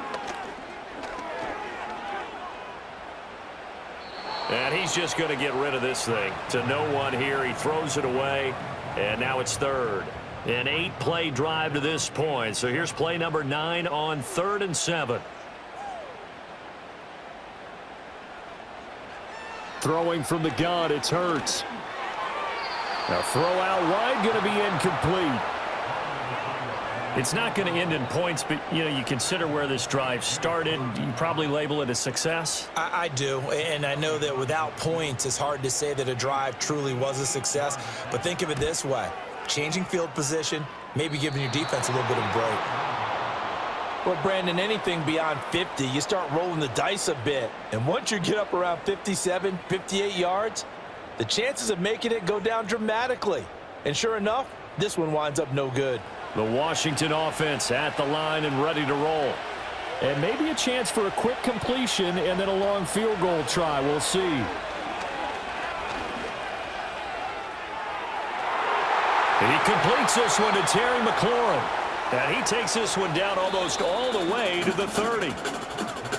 B: And he's just going to get rid of this thing. To no one here. He throws it away. And now it's 3rd. An 8-play drive to this point. So here's play number 9 on 3rd and 7. Throwing from the gun, it's Hurts. Now throw out wide, going to be incomplete. It's not going to end in points, but, you know, you consider where this drive started. You probably label it a success.
C: I do, and I know that without points, it's hard to say that a drive truly was a success. But think of it this way. Changing field position, maybe giving your defense a little bit of a break. Well, Brandon, anything beyond 50, you start rolling the dice a bit. And once you get up around 57, 58 yards, the chances of making it go down dramatically. And sure enough, this one winds up no good.
B: The Washington offense at the line and ready to roll. And maybe a chance for a quick completion and then a long field goal try. We'll see. And he completes this one to Terry McLaurin. And he takes this one down almost all the way to the 30.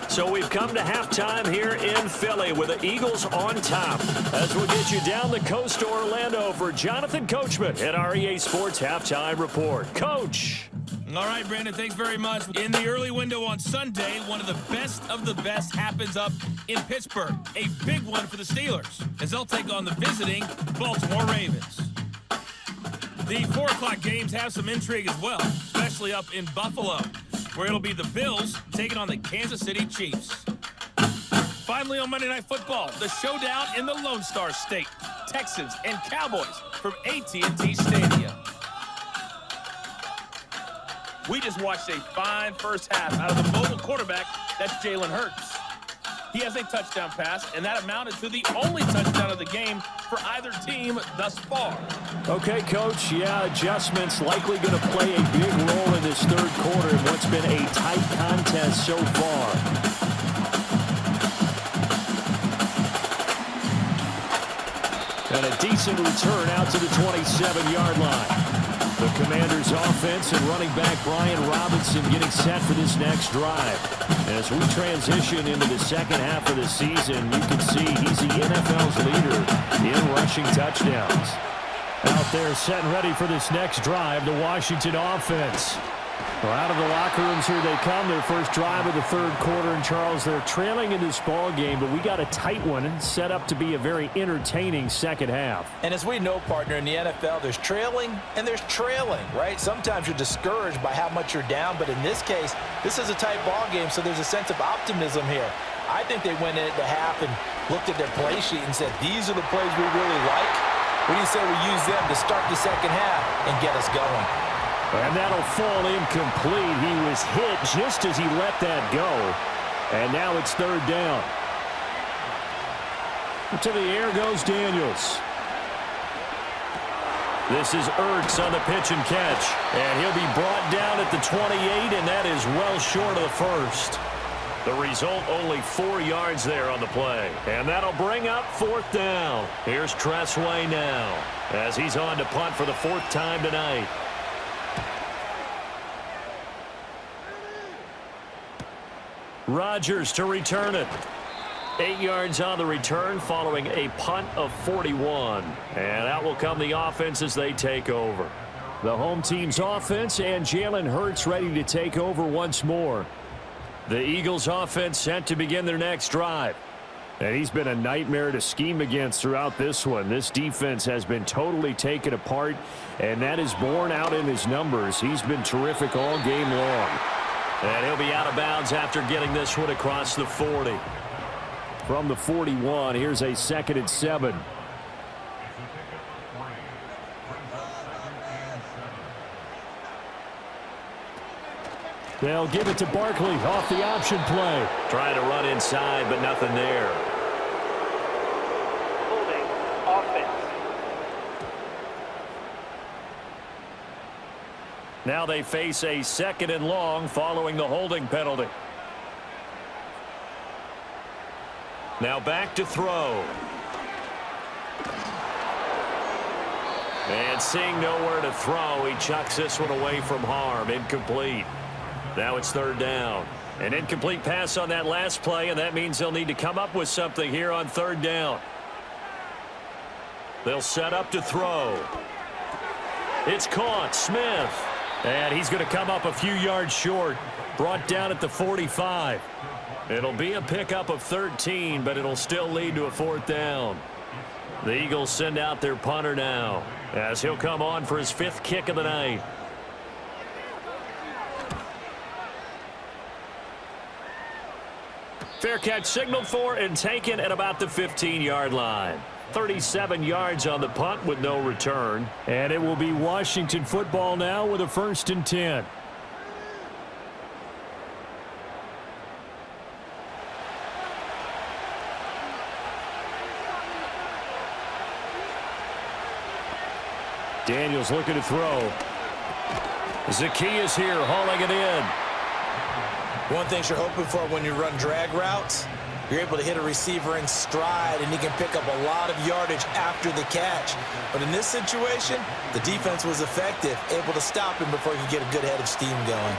B: So we've come to halftime here in Philly with the Eagles on top. As we'll get you down the coast to Orlando for Jonathan Coachman at our EA Sports Halftime Report. Coach.
F: All right, Brandon, thanks very much. In the early window on Sunday, one of the best happens up in Pittsburgh. A big one for the Steelers, as they'll take on the visiting Baltimore Ravens. The 4 o'clock games have some intrigue as well, especially up in Buffalo, where it'll be the Bills taking on the Kansas City Chiefs. Finally on Monday Night Football, the showdown in the Lone Star State. Texans and Cowboys from AT&T Stadium. We just watched a fine first half out of the mobile quarterback, that's Jalen Hurts. He has a touchdown pass, and that amounted to the only touchdown of the game for either team thus far.
B: Okay, Coach, yeah, adjustments likely going to play a big role in this third quarter in what's been a tight contest so far. And a decent return out to the 27-yard line. The Commanders' offense and running back Brian Robinson getting set for this next drive. As we transition into the second half of the season, you can see he's the NFL's leader in rushing touchdowns. Out there set and ready for this next drive, the Washington offense. Well, out of the locker rooms here they come, their first drive of the third quarter. And Charles, they're trailing in this ball game, but we got a tight one set up to be a very entertaining second half.
C: And as we know, partner, in the NFL, there's trailing and there's trailing, right? Sometimes you're discouraged by how much you're down, but in this case, this is a tight ball game, so there's a sense of optimism here. I think they went into half and looked at their play sheet and said, these are the plays we really like. What do you say we use them to start the second half and get us going?
B: And that'll fall incomplete. He was hit just as he let that go. And now it's third down. To the air goes Daniels. This is Ertz on the pitch and catch. And he'll be brought down at the 28, and that is well short of the first. The result, only 4 yards there on the play. And that'll bring up fourth down. Here's Tressway now as he's on to punt for the 4th time tonight. Rodgers to return it. 8 yards on the return following a punt of 41. And out will come the offense as they take over. The home team's offense and Jalen Hurts ready to take over once more. The Eagles offense set to begin their next drive. And he's been a nightmare to scheme against throughout this one. This defense has been totally taken apart, and that is borne out in his numbers. He's been terrific all game long. And he'll be out of bounds after getting this one across the 40. From the 41, here's a 2nd and 7. They'll give it to Barkley off the option play. Trying to run inside, but nothing there.
E: Holding offense.
B: Now they face a 2nd and long following the holding penalty. Now back to throw. And seeing nowhere to throw, he chucks this one away from harm. Incomplete. Now it's 3rd down. An incomplete pass on that last play, and that means they'll need to come up with something here on 3rd down. They'll set up to throw. It's caught. Smith. And he's going to come up a few yards short. Brought down at the 45. It'll be a pickup of 13, but it'll still lead to a 4th down. The Eagles send out their punter now, as he'll come on for his 5th kick of the night. Fair catch signaled for and taken at about the 15-yard line. 37 yards on the punt with no return. And it will be Washington football now with a 1st and 10. Daniels looking to throw. Zacchaeus here hauling it in.
C: One thing you're hoping for when you run drag routes, you're able to hit a receiver in stride, and he can pick up a lot of yardage after the catch. But in this situation, the defense was effective, able to stop him before he could get a good head of steam going.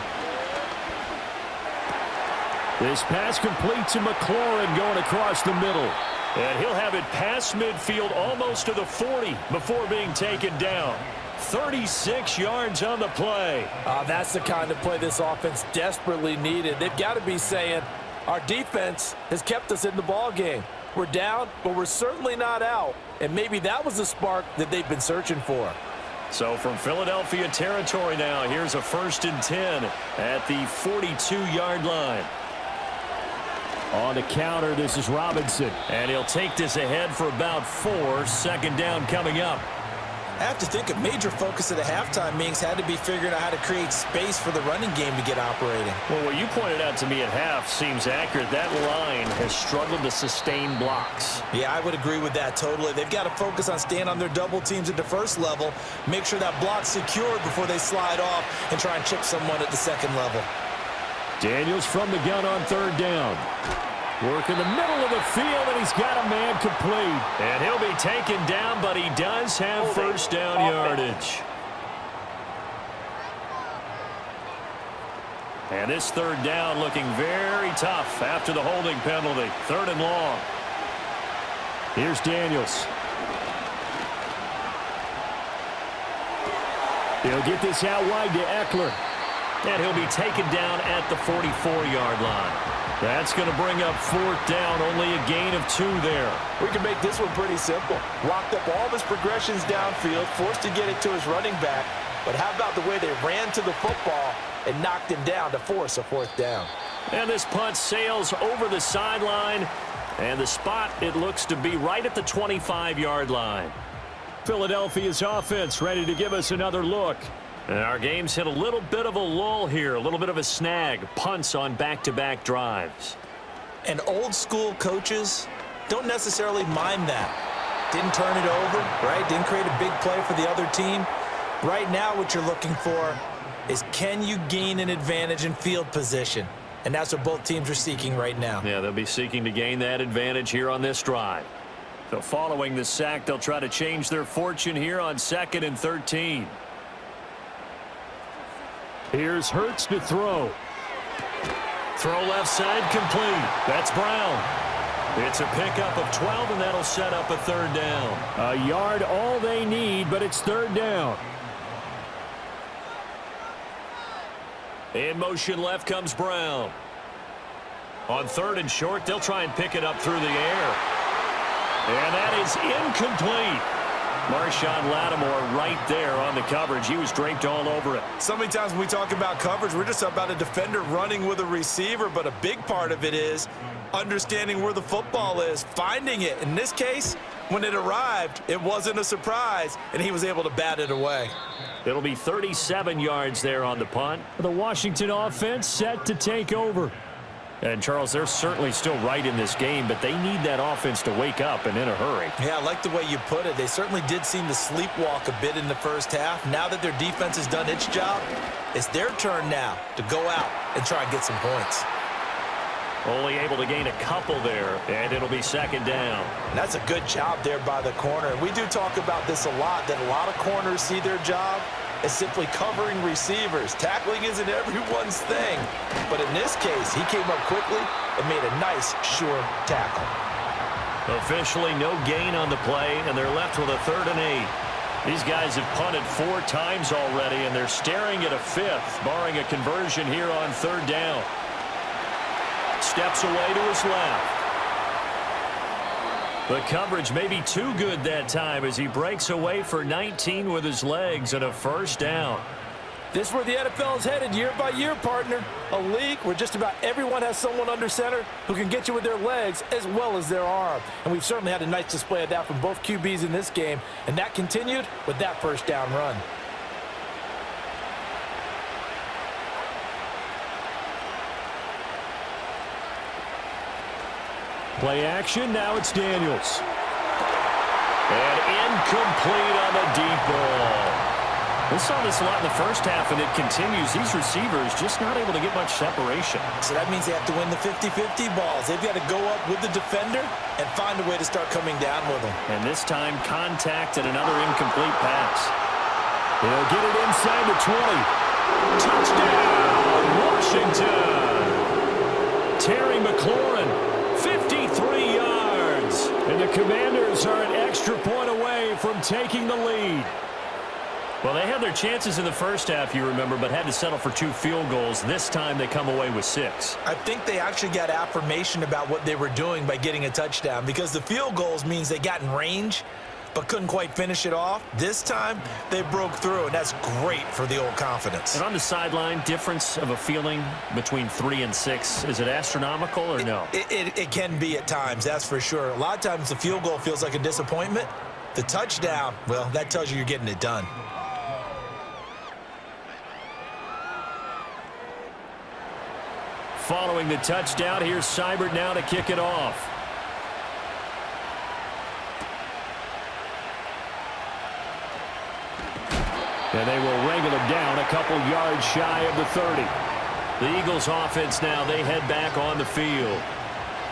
B: This pass complete to McLaurin going across the middle. And he'll have it past midfield almost to the 40 before being taken down. 36 yards on the play.
D: That's the kind of play this offense desperately needed. They've got to be saying, our defense has kept us in the ball game. We're down, but we're certainly not out. And maybe that was the spark that they've been searching for.
B: So from Philadelphia territory now, here's a 1st and 10 at the 42-yard line. On the counter, this is Robinson. And he'll take this ahead for about 4. Second down coming up.
C: I have to think a major focus at the halftime meetings had to be figuring out how to create space for the running game to get operating.
B: Well, what you pointed out to me at half seems accurate. That line has struggled to sustain blocks.
C: Yeah, I would agree with that totally. They've got to focus on staying on their double teams at the first level, make sure that block's secured before they slide off and try and chip someone at the second level.
B: Daniels from the gun on third down. Work in the middle of the field, and he's got a man complete. And he'll be taken down, but he does have first down yardage. And this third down looking very tough after the holding penalty. 3rd and long. Here's Daniels. He'll get this out wide to Eckler. And he'll be taken down at the 44-yard line. That's going to bring up 4th down, only a gain of 2 there.
D: We can make this one pretty simple. Locked up all of his progressions downfield, forced to get it to his running back. But how about the way they ran to the football and knocked him down to force a 4th down?
B: And this punt sails over the sideline. And the spot, it looks to be right at the 25-yard line. Philadelphia's offense ready to give us another look. And our game's hit a little bit of a lull here, a little bit of a snag. Punts on back-to-back drives.
C: And old-school coaches don't necessarily mind that. Didn't turn it over, right? Didn't create a big play for the other team. Right now what you're looking for is, can you gain an advantage in field position? And that's what both teams are seeking right now.
B: Yeah, they'll be seeking to gain that advantage here on this drive. So following the sack, they'll try to change their fortune here on 2nd and 13. Here's Hurts to throw. Throw left side complete. That's Brown. It's a pickup of 12, and that'll set up a 3rd down. A yard all they need, but it's 3rd down. In motion left comes Brown. On 3rd and short, they'll try and pick it up through the air. And that is incomplete. Marshawn Lattimore right there on the coverage. He was draped all over it.
C: So many times when we talk about coverage, we're just about a defender running with a receiver, but a big part of it is understanding where the football is, finding it. In this case, when it arrived, it wasn't a surprise, and he was able to bat it away.
B: It'll be 37 yards there on the punt. The Washington offense set to take over. And, Charles, they're certainly still right in this game, but they need that offense to wake up and in a hurry.
C: Yeah, I like the way you put it. They certainly did seem to sleepwalk a bit in the first half. Now that their defense has done its job, it's their turn now to go out and try and get some points.
B: Only able to gain a couple there, and it'll be 2nd down.
C: And that's a good job there by the corner. We do talk about this a lot, that a lot of corners see their job as simply covering receivers. Tackling isn't everyone's thing. But in this case, he came up quickly and made a nice, sure tackle.
B: Officially no gain on the play, and they're left with a 3rd and 8. These guys have punted 4 times already, and they're staring at a 5th, barring a conversion here on 3rd down. Steps away to his left. The coverage may be too good that time as he breaks away for 19 with his legs and a 1st down.
D: This is where the NFL is headed year by year, partner. A league where just about everyone has someone under center who can get you with their legs as well as their arm. And we've certainly had a nice display of that from both QBs in this game. And that continued with that 1st down run.
B: Play action, now it's Daniels. And incomplete on the deep ball. We saw this a lot in the first half, and it continues. These receivers just not able to get much separation.
C: So that means they have to win the 50-50 balls. They've got to go up with the defender and find a way to start coming down with them.
B: And this time, contact and another incomplete pass. He'll get it inside the 20. Touchdown, Washington. Terry McLaurin. 53 yards. And the Commanders are an extra point away from taking the lead. Well, they had their chances in the first half, you remember, but had to settle for 2 field goals. This time they come away with 6.
C: I think they actually got affirmation about what they were doing by getting a touchdown, because the field goals means they got in range. but couldn't quite finish it off. This time, they broke through, and that's great for the old confidence.
B: And on the sideline, difference of a feeling between 3 and 6, is it astronomical or no?
C: It can be at times, that's for sure. A lot of times the field goal feels like a disappointment. The touchdown, well, that tells you you're getting it done.
B: Following the touchdown, here's Seibert now to kick it off. And they will wrangle it down a couple yards shy of the 30. The Eagles offense now, they head back on the field.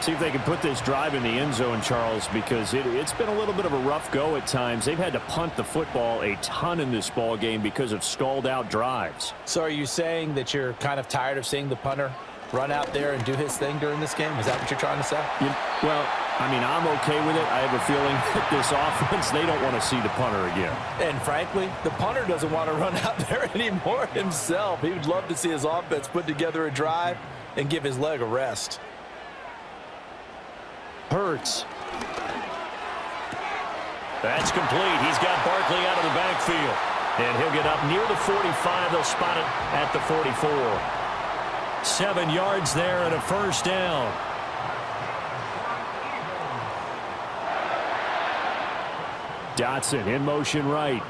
B: See if they can put this drive in the end zone, Charles, because it's been a little bit of a rough go at times. They've had to punt the football a ton in this ball game because of stalled-out drives.
D: So are you saying that you're kind of tired of seeing the punter run out there and do his thing during this game? Is that what you're trying to say?
B: Well, I mean, I'm okay with it. I have a feeling that this offense, they don't want to see the punter again.
D: And frankly, the punter doesn't want to run out there anymore himself. He would love to see his offense put together a drive and give his leg a rest.
B: Hurts. That's complete. He's got Barkley out of the backfield. And he'll get up near the 45. They'll spot it at the 44. 7 yards there and a first down. Dotson in motion right.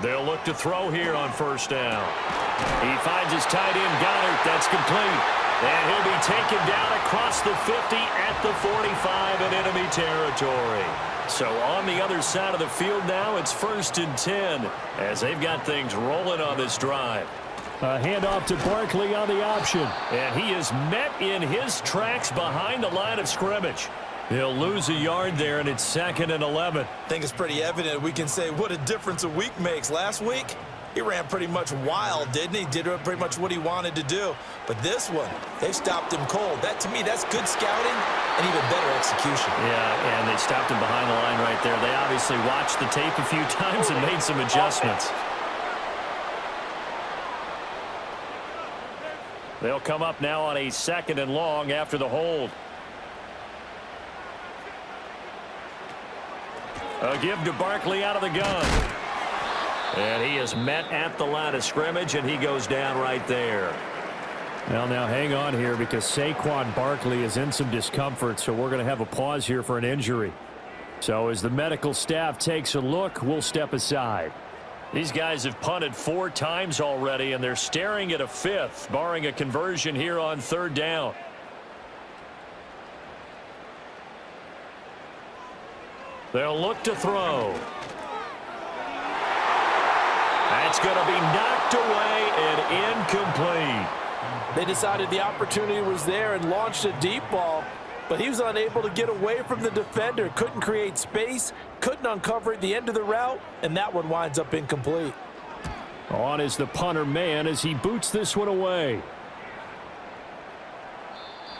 B: They'll look to throw here on first down. He finds his tight end, Goddard. That's complete. And he'll be taken down across the 50 at the 45 in enemy territory. So on the other side of the field now, it's 1st and 10 as they've got things rolling on this drive. A handoff to Barkley on the option. And he is met in his tracks behind the line of scrimmage. He'll lose a yard there, and it's 2nd and 11.
C: I think it's pretty evident. We can say what a difference a week makes. Last week, he ran pretty much wild, didn't he? Did pretty much what he wanted to do. But this one, they've stopped him cold. That, to me, that's good scouting and even better execution.
B: Yeah, and they stopped him behind the line right there. They obviously watched the tape a few times and made some adjustments. They'll come up now on a 2nd and long after the hold. A give to Barkley out of the gun. And he is met at the line of scrimmage, and he goes down right there. Well, now hang on here because Saquon Barkley is in some discomfort, so we're going to have a pause here for an injury. So as the medical staff takes a look, we'll step aside. These guys have punted 4 times already, and they're staring at a 5th, barring a conversion here on 3rd down. They'll look to throw. That's going to be knocked away and incomplete.
D: They decided the opportunity was there and launched a deep ball, but he was unable to get away from the defender. Couldn't create space, couldn't uncover at the end of the route, and that one winds up incomplete.
B: On is the punter man as he boots this one away.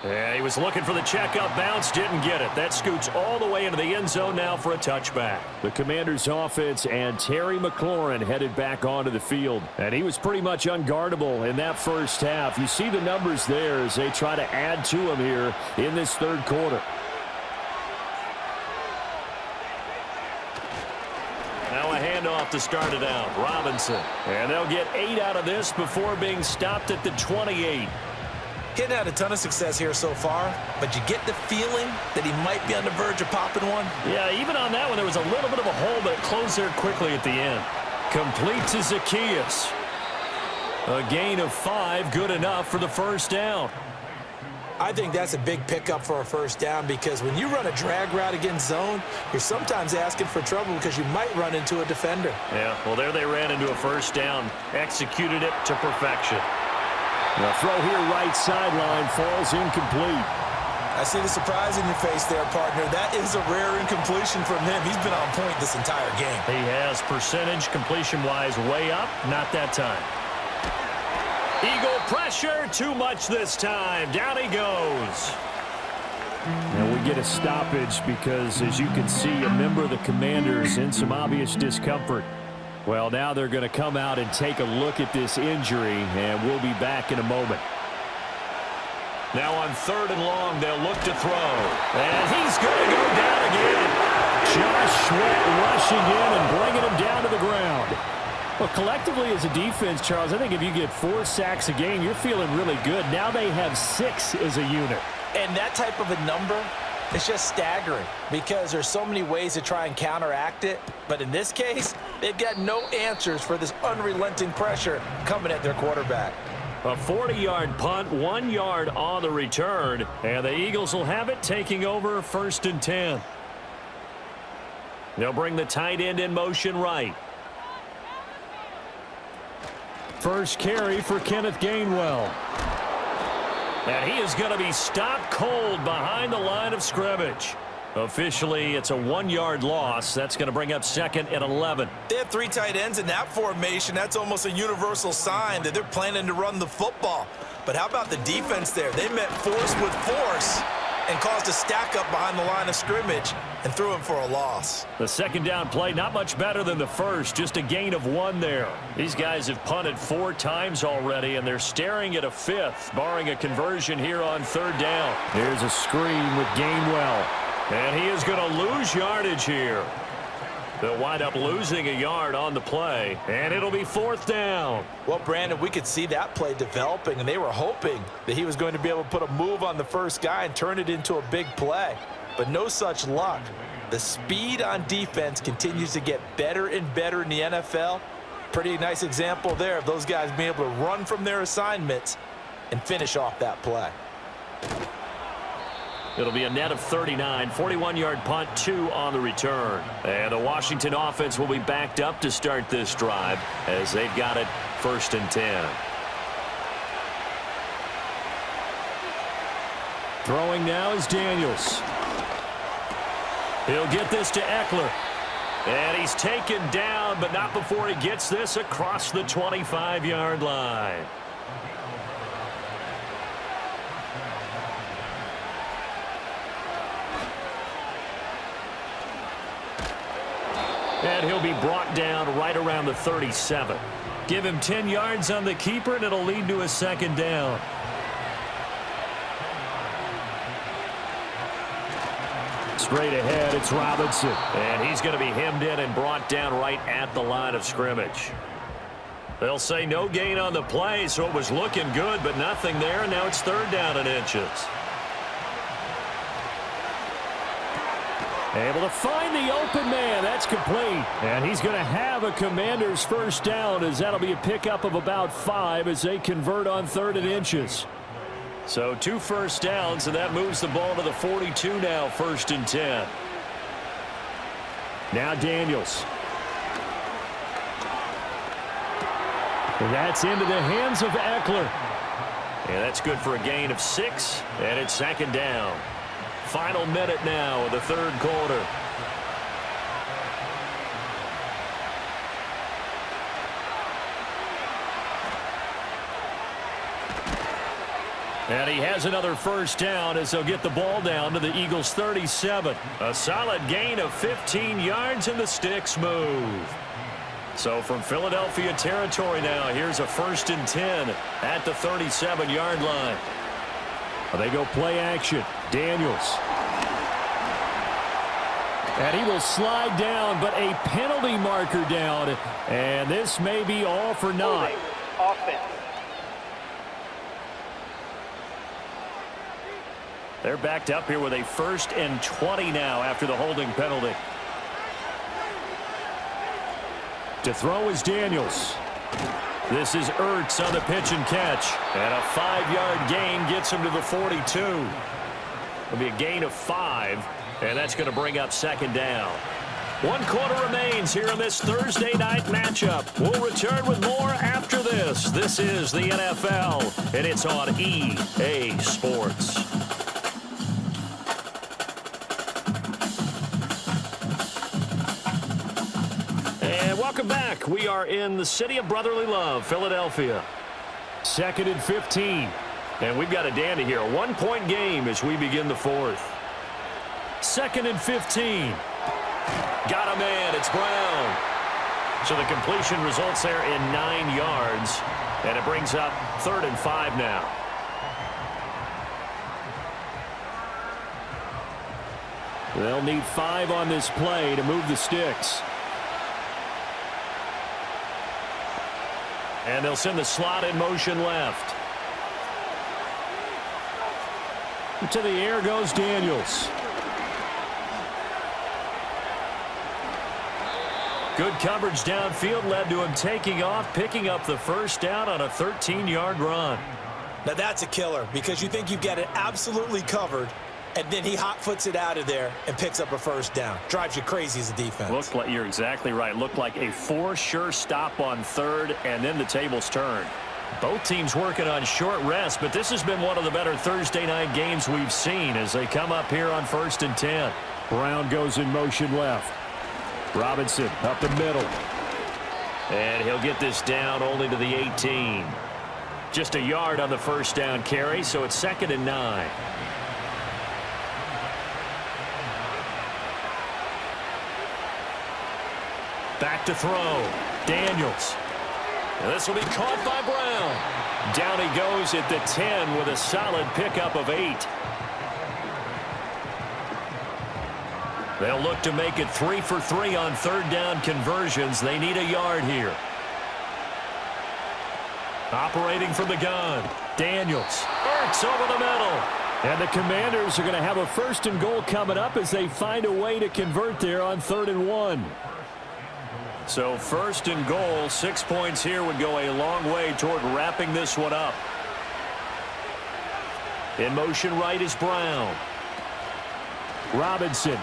B: Yeah, he was looking for the checkup bounce, didn't get it. That scoots all the way into the end zone now for a touchback. The Commanders' offense and Terry McLaurin headed back onto the field. And he was pretty much unguardable in that first half. You see the numbers there as they try to add to him here in this 3rd quarter. Now a handoff to start it out. Robinson. And they'll get 8 out of this before being stopped at the 28.
C: He hadn't had a ton of success here so far, but you get the feeling that he might be on the verge of popping one.
B: Yeah, even on that one, there was a little bit of a hole, but it closed there quickly at the end. Complete to Zacchaeus. A gain of 5, good enough for the first down.
C: I think that's a big pickup for a first down because when you run a drag route against zone, you're sometimes asking for trouble because you might run into a defender.
B: Yeah, well, there they ran into a first down, executed it to perfection. The throw here right sideline falls incomplete.
C: I see the surprise in your face there, partner. That is a rare incompletion from him. He's been on point this entire game.
B: He has percentage completion-wise way up, not that time. Eagle pressure, too much this time. Down he goes. Now we get a stoppage because, as you can see, a member of the Commanders in some obvious discomfort. Well, now they're going to come out and take a look at this injury, and we'll be back in a moment. Now on 3rd and long, they'll look to throw. And he's going to go down again. Josh Sweat rushing in and bringing him down to the ground. Well, collectively as a defense, Charles, I think if you get 4 sacks a game, you're feeling really good. Now they have 6 as a unit.
C: And that type of a number is just staggering because there's so many ways to try and counteract it. But in this case, they've got no answers for this unrelenting pressure coming at their quarterback.
B: A 40-yard punt, 1 yard on the return. And the Eagles will have it, taking over 1st and 10. They'll bring the tight end in motion right. First carry for Kenneth Gainwell. And he is going to be stopped cold behind the line of scrimmage. Officially, it's a 1-yard loss. That's going to bring up 2nd and 11.
C: They have 3 tight ends in that formation. That's almost a universal sign that they're planning to run the football. But how about the defense there? They met force with force and caused a stack up behind the line of scrimmage and threw him for a loss.
B: The 2nd down play, not much better than the first, just a gain of 1 there. These guys have punted 4 times already, and they're staring at a 5th, barring a conversion here on 3rd down. Here's a screen with Gainwell, and he is going to lose yardage here. They'll wind up losing a yard on the play, and it'll be 4th down.
C: Well, Brandon, we could see that play developing, and they were hoping that he was going to be able to put a move on the first guy and turn it into a big play. But no such luck. The speed on defense continues to get better and better in the NFL. Pretty nice example there of those guys being able to run from their assignments and finish off that play.
B: It'll be a net of 39, 41-yard punt, 2 on the return. And the Washington offense will be backed up to start this drive as they've got it 1st and 10. Throwing now is Daniels. He'll get this to Eckler. And he's taken down, but not before he gets this across the 25-yard line. And he'll be brought down right around the 37. Give him 10 yards on the keeper, and it'll lead to a 2nd down. Straight ahead, it's Robinson. And he's going to be hemmed in and brought down right at the line of scrimmage. They'll say no gain on the play, so it was looking good, but nothing there, and now it's 3rd down and inches. Able to find the open man. That's complete. And he's going to have a Commander's 1st down, as that'll be a pickup of about 5 as they convert on 3rd and inches. So 2 first downs, and that moves the ball to the 42 now, 1st and 10. Now Daniels. And that's into the hands of Eckler. And that's good for a gain of 6, and it's 2nd down. Final minute now of the 3rd quarter. And he has another 1st down as they'll get the ball down to the Eagles' 37. A solid gain of 15 yards, and the sticks move. So from Philadelphia territory now, here's a 1st and 10 at the 37-yard line. They go play action. Daniels. And he will slide down, but a penalty marker down. And this may be all for naught.
E: Offense.
B: They're backed up here with a 1st and 20 now after the holding penalty. To throw is Daniels. This is Hurts on the pitch and catch. And a 5-yard gain gets him to the 42. It'll be a gain of 5, and that's going to bring up 2nd down. 1 quarter remains here in this Thursday night matchup. We'll return with more after this. This is the NFL, and it's on EA Sports. Welcome back. We are in the city of brotherly love, Philadelphia. 2nd and 15. And we've got a dandy here. A 1-point game as we begin the 4th. 2nd and 15. Got a man. It's Brown. So the completion results there in 9 yards. And it brings up 3rd and 5 now. They'll need 5 on this play to move the sticks. And they'll send the slot in motion left. To the air goes Daniels. Good coverage downfield led to him taking off, picking up the first down on a 13-yard run.
C: Now that's a killer because you think you've got it absolutely covered, and then he hot-foots it out of there and picks up a first down. Drives you crazy as a defense.
B: Looked like, you're exactly right. Looked like a for-sure stop on third, and then the tables turned. Both teams working on short rest, but this has been one of the better Thursday night games we've seen as they come up here on 1st and 10. Brown goes in motion left. Robinson up the middle. And he'll get this down only to the 18. Just a yard on the first down carry, so it's 2nd and 9. Back to throw. Daniels. And this will be caught by Brown. Down he goes at the 10 with a solid pickup of 8. They'll look to make it 3 for 3 on 3rd down conversions. They need a yard here. Operating from the gun. Daniels. Hurts over the middle. And the Commanders are going to have a 1st and goal coming up as they find a way to convert there on 3rd and 1. So 1st and goal, 6 points here would go a long way toward wrapping this one up. In motion right is Brown. Robinson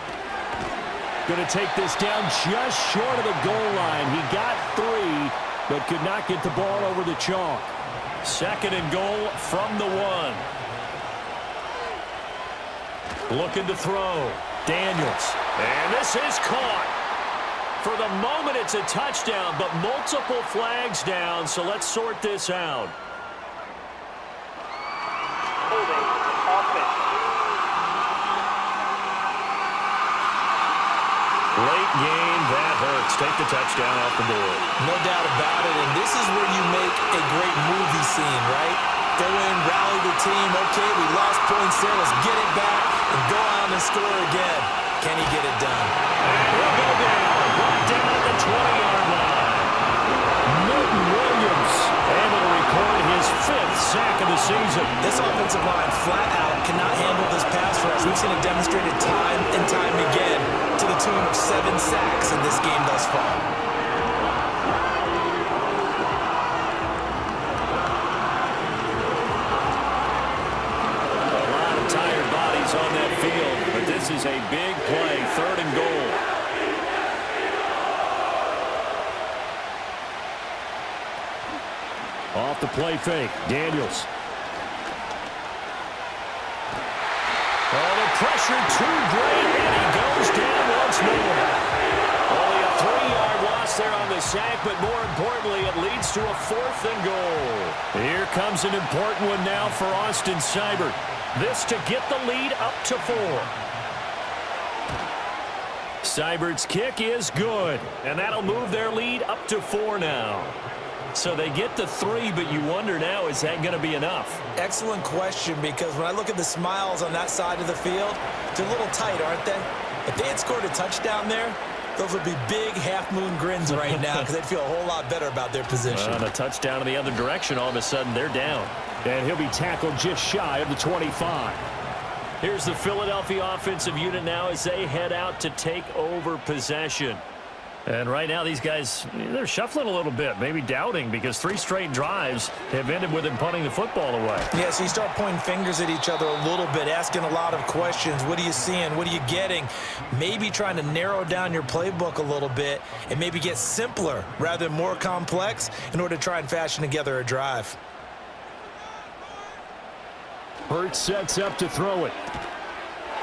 B: going to take this down just short of the goal line. He got 3, but could not get the ball over the chalk. 2nd and goal from the 1. Looking to throw. Daniels. And this is caught. For the moment, it's a touchdown, but multiple flags down, so let's sort this out.
E: Holding. Offense.
B: Late game, that hurts. Take the touchdown off the board.
C: No doubt about it, and this is where you make a great movie scene, right? Go in, rally the team. Okay, we lost points there. Let's get it back and go on and score again. Can he get it done?
B: And he'll go down. Brought down at the 20-yard line. Milton Williams able to record his 5th sack of the season.
C: This offensive line flat out cannot handle this pass rush. We've seen it demonstrated time and time again to the tune of 7 sacks in this game thus far.
B: A lot of tired bodies on that field, but this is a big play, 3rd and goal. Off the play fake, Daniels. Oh, the pressure too great, and he goes down once more. Only a 3-yard loss there on the sack, but more importantly, it leads to a 4th and goal. Here comes an important one now for Austin Seibert. This to get the lead up to 4. Seibert's kick is good, and that'll move their lead up to 4 now. So they get to 3, but you wonder now, is that going to be enough?
C: Excellent question, because when I look at the smiles on that side of the field, they're a little tight, aren't they? If they had scored a touchdown there, those would be big half-moon grins right now because they'd feel a whole lot better about their position.
B: On a touchdown in the other direction, all of a sudden they're down. And he'll be tackled just shy of the 25. Here's the Philadelphia offensive unit now as they head out to take over possession. And right now, these guys, they're shuffling a little bit, maybe doubting, because 3 straight drives have ended with them punting the football away.
C: Yeah, so you start pointing fingers at each other a little bit, asking a lot of questions. What are you seeing? What are you getting? Maybe trying to narrow down your playbook a little bit and maybe get simpler rather than more complex in order to try and fashion together a drive.
B: Hurts sets up to throw it.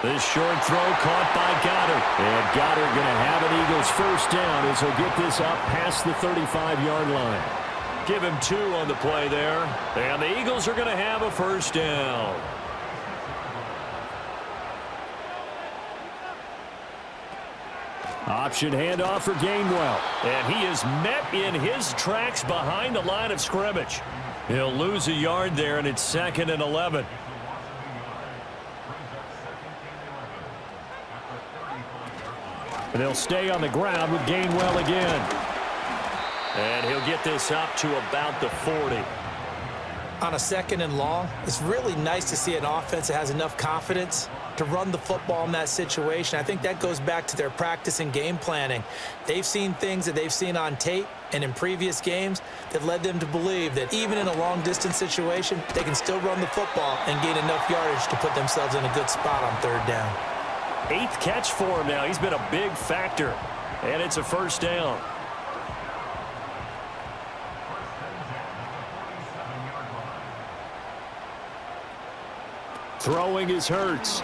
B: This short throw caught by Goddard. And Goddard going to have an Eagles first down as he'll get this up past the 35-yard line. Give him 2 on the play there. And the Eagles are going to have a first down. Option handoff for Gainwell. And he is met in his tracks behind the line of scrimmage. He'll lose a yard there, and it's 2nd and 11. And they'll stay on the ground with Gainwell again. And he'll get this up to about the 40.
C: On a 2nd and long, it's really nice to see an offense that has enough confidence to run the football in that situation. I think that goes back to their practice and game planning. They've seen things that they've seen on tape and in previous games that led them to believe that even in a long-distance situation, they can still run the football and gain enough yardage to put themselves in a good spot on 3rd down.
B: 8th catch for him now. He's been a big factor. And it's a 1st down. Throwing is Hurts.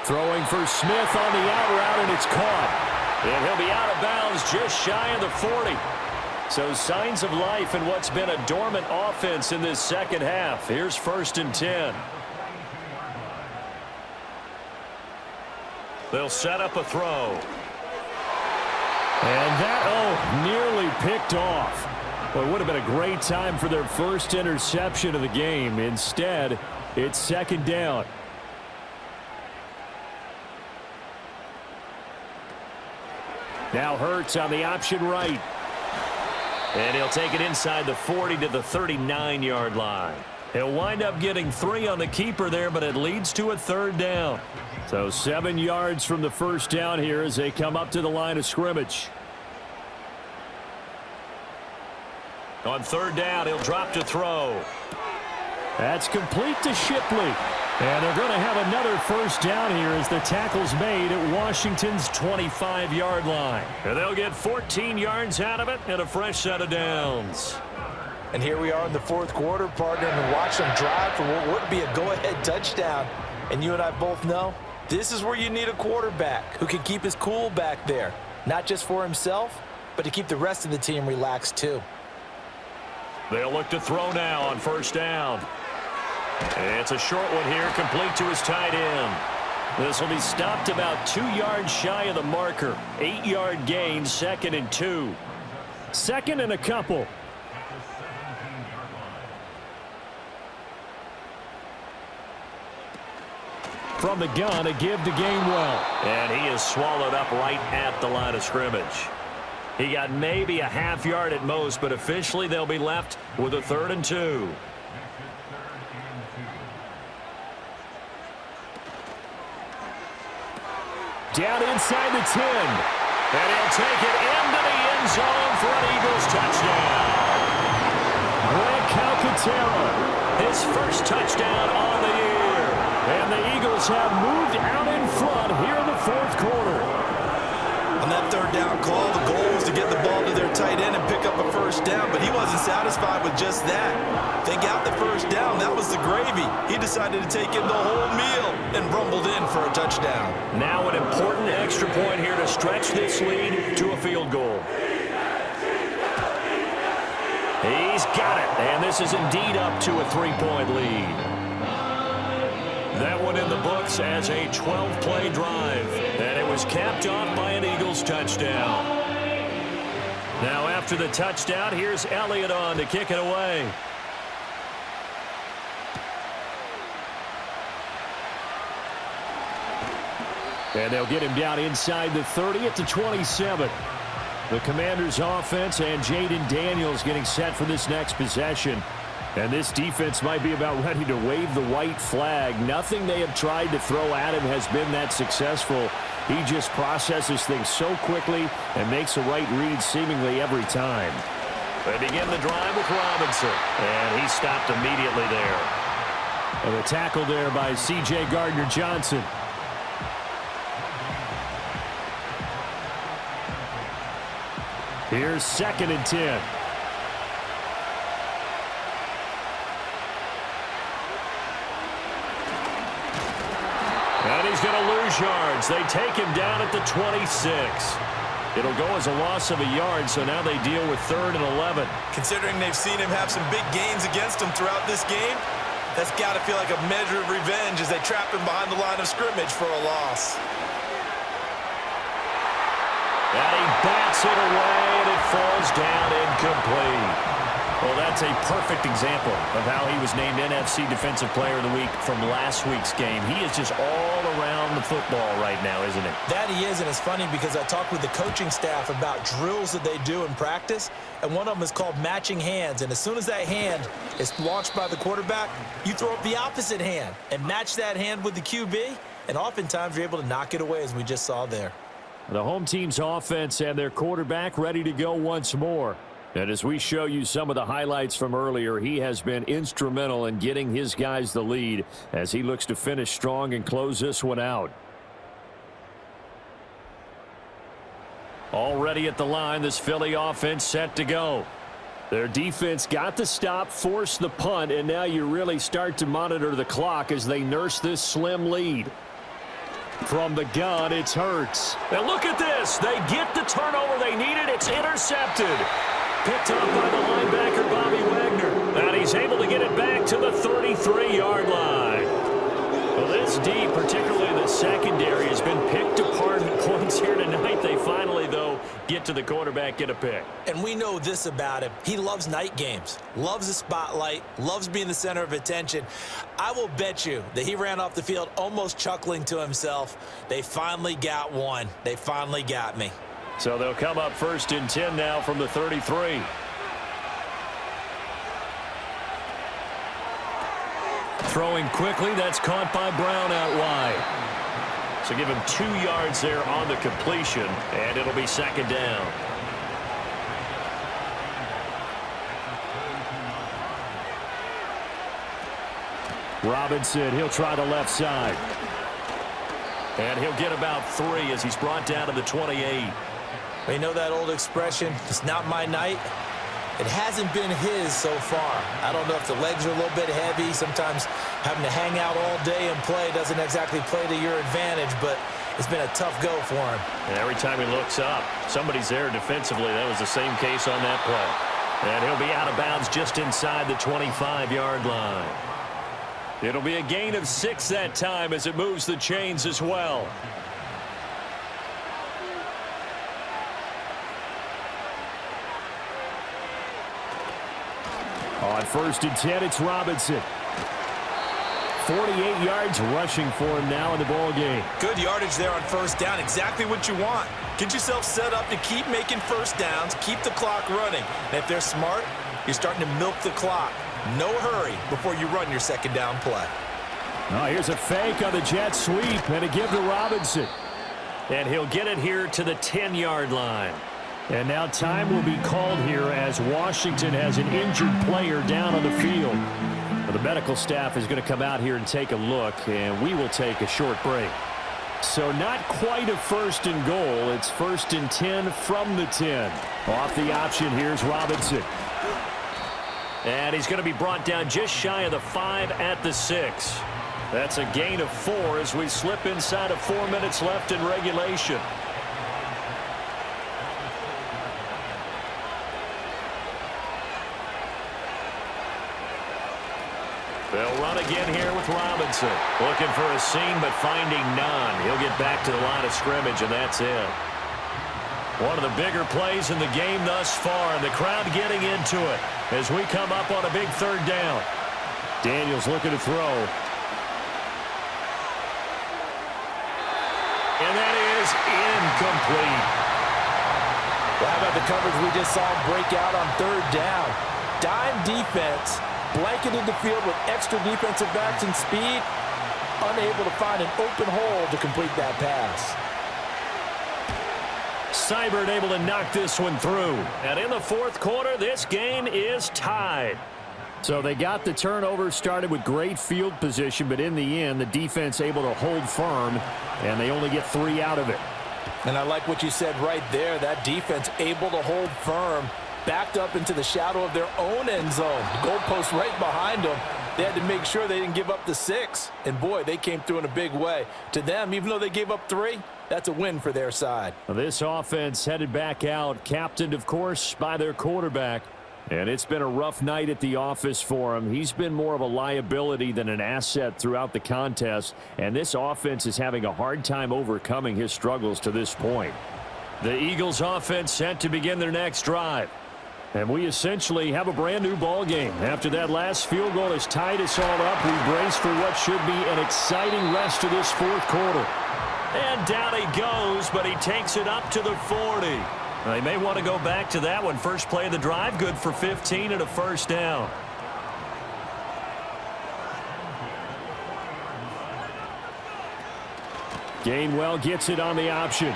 B: Throwing for Smith on the out route, and it's caught. And he'll be out of bounds just shy of the 40. So signs of life in what's been a dormant offense in this 2nd half. Here's 1st and 10. They'll set up a throw. And that, nearly picked off. Well, it would have been a great time for their first interception of the game. Instead, it's 2nd down. Now Hurts on the option right. And he'll take it inside the 40 to the 39-yard line. He'll wind up getting 3 on the keeper there, but it leads to a 3rd down. So 7 yards from the 1st down here as they come up to the line of scrimmage. On 3rd down, he'll drop to throw. That's complete to Shipley. And they're going to have another 1st down here as the tackle's made at Washington's 25-yard line. And they'll get 14 yards out of it and a fresh set of downs.
C: And here we are in the 4th quarter, partner, and watch them drive for what would be a go-ahead touchdown. And you and I both know this is where you need a quarterback who can keep his cool back there, not just for himself, but to keep the rest of the team relaxed too.
B: They'll look to throw now on 1st down. It's a short one here, complete to his tight end. This will be stopped about 2 yards shy of the marker. 8-yard gain, 2nd and 2. 2nd and a couple. From the gun, a give to Gainwell. And he is swallowed up right at the line of scrimmage. He got maybe a half yard at most, but officially they'll be left with a 3rd and 2. Down inside the 10. And he'll take it into the end zone for an Eagles touchdown. Greg Calcaterra, his 1st touchdown on the year. And the Eagles have moved out in front here in the 4th quarter.
C: On that 3rd down call, the goal was to get the ball to their tight end and pick up a 1st down, but he wasn't satisfied with just that. They got the 1st down. That was the gravy. He decided to take in the whole meal and rumbled in for a touchdown.
B: Now an important extra point here to stretch this lead to a field goal. He's got it, and this is indeed up to a 3-point lead. That one in the books as a 12-play drive, and it was capped off by an Eagles touchdown. Now after the touchdown, here's Elliott on to kick it away. And they'll get him down inside the 30 at the 27. The Commanders' offense and Jayden Daniels getting set for this next possession. And this defense might be about ready to wave the white flag. Nothing they have tried to throw at him has been that successful. He just processes things so quickly and makes the right read seemingly every time. They begin the drive with Robinson, and he stopped immediately there. And the tackle there by C.J. Gardner-Johnson. Here's 2nd and 10. And he's going to lose yards. They take him down at the 26. It'll go as a loss of a yard, so now they deal with 3rd and 11.
C: Considering they've seen him have some big gains against them throughout this game, that's got to feel like a measure of revenge as they trap him behind the line of scrimmage for a loss. And
B: he bats it away, and it falls down incomplete. Well, that's a perfect example of how he was named NFC Defensive Player of the Week from last week's game. He is just all around the football right now, isn't he?
C: That he is, and it's funny because I talked with the coaching staff about drills that they do in practice, and one of them is called matching hands. And as soon as that hand is launched by the quarterback, you throw up the opposite hand and match that hand with the QB, and oftentimes you're able to knock it away, as we just saw there.
B: The home team's offense and their quarterback ready to go once more. And as we show you some of the highlights from earlier, he has been instrumental in getting his guys the lead as he looks to finish strong and close this one out. Already at the line, this Philly offense set to go. Their defense got the stop, forced the punt, and now you really start to monitor the clock as they nurse this slim lead. From the gun, it's Hurts. And look at this. They get the turnover they needed. It's intercepted. Picked up by the linebacker, Bobby Wagner. And he's able to get it back to the 33-yard line. Well, this deep, particularly the secondary, has been picked apart in points here tonight. They finally, though, get to the quarterback, get a pick.
C: And we know this about him. He loves night games, loves the spotlight, loves being the center of attention. I will bet you that he ran off the field almost chuckling to himself. They finally got one. They finally got me.
B: So they'll come up 1st and 10 now from the 33. Throwing quickly, that's caught by Brown out wide. So give him 2 yards there on the completion, and it'll be 2nd down. Robinson, he'll try the left side. And he'll get about 3 as he's brought down to the 28.
C: You know that old expression, it's not my night? It hasn't been his so far. I don't know if the legs are a little bit heavy. Sometimes having to hang out all day and play doesn't exactly play to your advantage, but it's been a tough go for him.
B: And every time he looks up, somebody's there defensively. That was the same case on that play. And he'll be out of bounds just inside the 25-yard line. It'll be a gain of 6 that time as it moves the chains as well. On 1st and 10, it's Robinson. 48 yards rushing for him now in the ball game.
C: Good yardage there on 1st down. Exactly what you want. Get yourself set up to keep making 1st downs, keep the clock running. And if they're smart, you're starting to milk the clock. No hurry before you run your 2nd down play.
B: Oh, here's a fake on the jet sweep and a give to Robinson. And he'll get it here to the 10-yard line. And now time will be called here as Washington has an injured player down on the field. The medical staff is going to come out here and take a look, and we will take a short break. So not quite a 1st and goal. It's 1st and 10 from the 10. Off the option, here's Robinson. And he's going to be brought down just shy of the 5 at the 6. That's a gain of 4 as we slip inside of 4 minutes left in regulation. They'll run again here with Robinson. Looking for a seam, but finding none. He'll get back to the line of scrimmage, and that's it. One of the bigger plays in the game thus far, and the crowd getting into it as we come up on a big 3rd down. Daniels looking to throw. And that is incomplete.
C: Well, how about the coverage we just saw break out on 3rd down? Dime defense. Blanketed the field with extra defensive backs and speed, unable to find an open hole to complete that pass.
B: Seibert able to knock this one through. And in the 4th quarter, this game is tied. So they got the turnover started with great field position, but in the end, the defense able to hold firm, and they only get 3 out of it.
C: And I like what you said right there. That defense able to hold firm, backed up into the shadow of their own end zone. The goalpost right behind them. They had to make sure they didn't give up the 6. And, boy, they came through in a big way. To them, even though they gave up 3, that's a win for their side.
B: This offense headed back out, captained, of course, by their quarterback. And it's been a rough night at the office for him. He's been more of a liability than an asset throughout the contest. And this offense is having a hard time overcoming his struggles to this point. The Eagles offense set to begin their next drive. And we essentially have a brand new ball game. After that last field goal has tied us all up, we brace for what should be an exciting rest of this fourth quarter.
G: And down he goes, but he takes it up to the 40. They may want to go back to that one. First play of the drive, good for 15 and a first down.
B: Gainwell gets it on the option.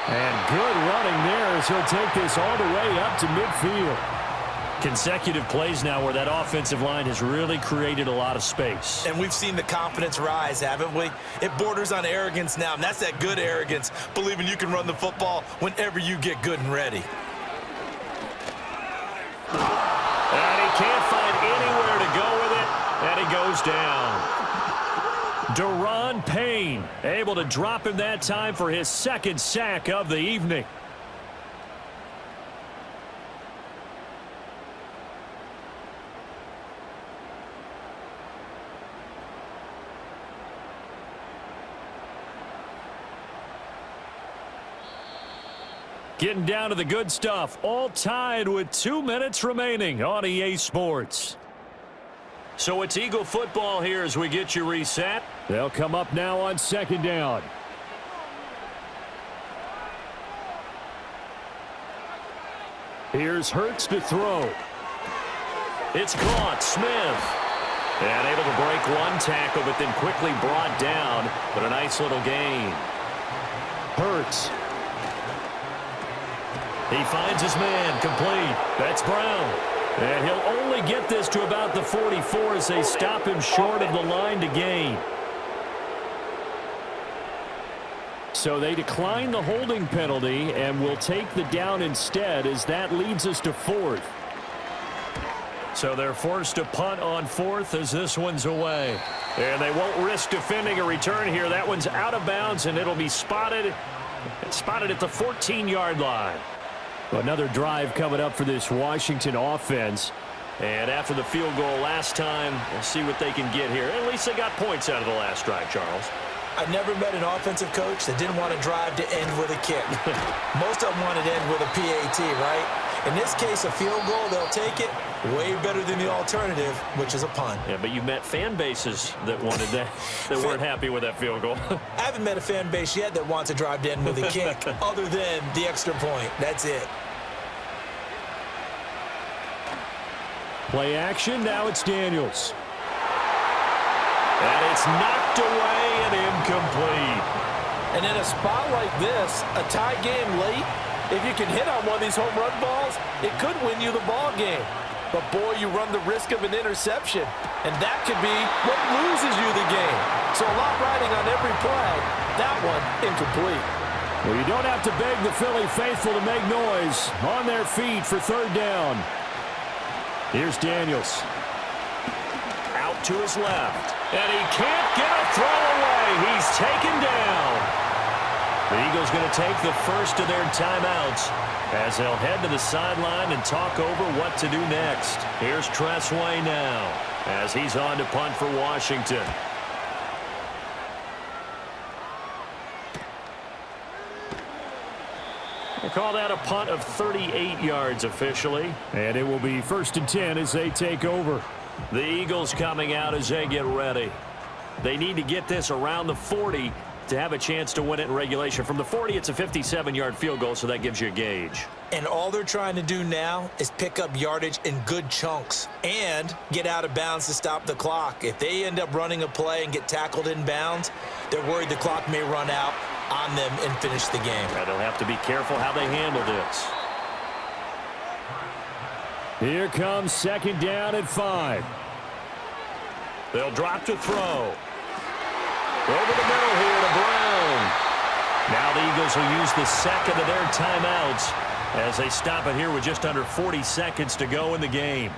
B: And good running there as he'll take this all the way up to midfield.
G: Consecutive plays now where that offensive line has really created a lot of space.
C: And we've seen the confidence rise, haven't we? It borders on arrogance now, and that's that good arrogance, believing you can run the football whenever you get good and ready.
G: And he can't find anywhere to go with it, and he goes down.
B: Daron Payne able to drop him that time for his second sack of the evening. Getting down to the good stuff, all tied with 2 minutes remaining on EA Sports.
G: So it's Eagle football here as we get you reset.
B: They'll come up now on second down. Here's Hurts to throw.
G: It's caught. Smith. And able to break one tackle, but then quickly brought down. But a nice little gain.
B: Hurts.
G: He finds his man. Complete.
B: That's Brown. And he'll only get this to about the 44 as they stop him short of the line to gain. So they decline the holding penalty and will take the down instead as that leads us to fourth.
G: So they're forced to punt on fourth as this one's away.
B: And they won't risk defending a return here. That one's out of bounds and it'll be spotted at the 14-yard line. Another drive coming up for this Washington offense.
G: And after the field goal last time, we'll see what they can get here. At least they got points out of the last drive, Charles.
C: I never met an offensive coach that didn't want to drive to end with a kick. Most of them wanted to end with a PAT, right? In this case, a field goal, they'll take it. Way better than the alternative, which is a punt.
G: Yeah, but you met fan bases that wanted that, that weren't happy with that field goal.
C: I haven't met a fan base yet that wants to drive to end with a kick other than the extra point. That's it.
B: Play action, now it's Daniels.
G: And it's knocked away and incomplete.
D: And in a spot like this, a tie game late, if you can hit on one of these home run balls, it could win you the ball game. But, boy, you run the risk of an interception, and that could be what loses you the game. So a lot riding on every play. That one, incomplete.
B: Well, you don't have to beg the Philly faithful to make noise. On their feet for third down. Here's Daniels.
G: Out to his left. And he can't get a throw away. He's taken down. The Eagles going to take the first of their timeouts as they'll head to the sideline and talk over what to do next. Here's Tressway now as he's on to punt for Washington.
B: We'll call that a punt of 38 yards officially. And it will be 1st and 10 as they take over.
G: The Eagles coming out as they get ready. They need to get this around the 40 to have a chance to win it in regulation. From the 40, it's a 57-yard field goal, so that gives you a gauge.
C: And all they're trying to do now is pick up yardage in good chunks and get out of bounds to stop the clock. If they end up running a play and get tackled in bounds, they're worried the clock may run out on them and finish the game.
G: Yeah, they'll have to be careful how they handle this.
B: Here comes second down at 5.
G: They'll drop to throw. Over the middle here to Brown. Now the Eagles will use the second of their timeouts as they stop it here with just under 40 seconds to go in the game.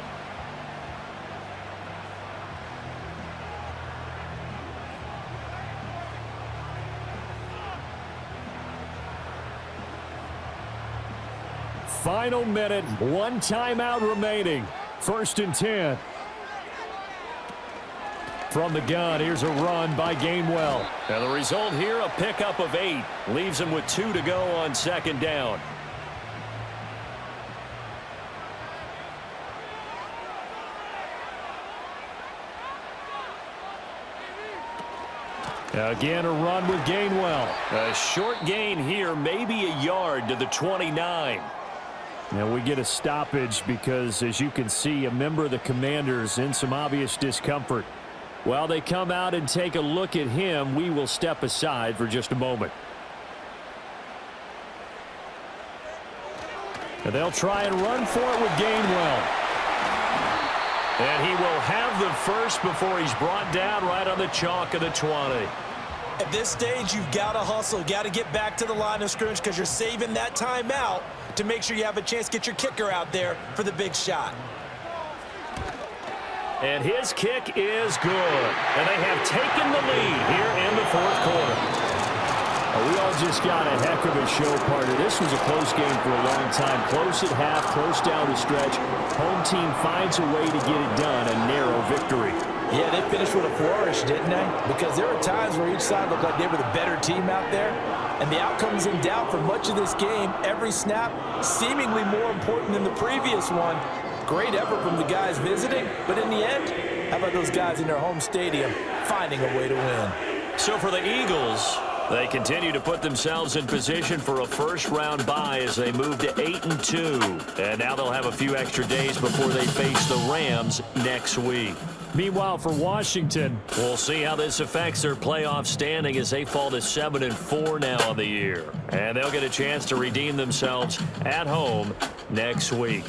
B: Final minute, 1 timeout remaining. 1st and 10. From the gun, here's a run by Gainwell.
G: And the result here, a pickup of 8. Leaves him with 2 to go on second down.
B: Again, a run with Gainwell.
G: A short gain here, maybe a yard to the 29.
B: Now we get a stoppage because, as you can see, a member of the Commanders in some obvious discomfort. While they come out and take a look at him, we will step aside for just a moment. And they'll try and run for it with Gainwell.
G: And he will have the first before he's brought down right on the chalk of the 20.
C: At this stage, you've got to hustle. You've got to get back to the line of scrimmage because you're saving that timeout to make sure you have a chance to get your kicker out there for the big shot.
G: And his kick is good. And they have taken the lead here in the fourth quarter.
B: We all just got a heck of a show, partner. This was a close game for a long time. Close at half, close down the stretch. Home team finds a way to get it done, a narrow victory.
C: Yeah, they finished with a flourish, didn't they? Because there were times where each side looked like they were the better team out there. And the outcome's in doubt for much of this game. Every snap seemingly more important than the previous one. Great effort from the guys visiting. But in the end, how about those guys in their home stadium finding a way to win?
G: So for the Eagles, they continue to put themselves in position for a first-round bye as they move to 8-2. And now they'll have a few extra days before they face the Rams next week.
B: Meanwhile, for Washington,
G: we'll see how this affects their playoff standing as they fall to 7-4 now on the year. And they'll get a chance to redeem themselves at home next week.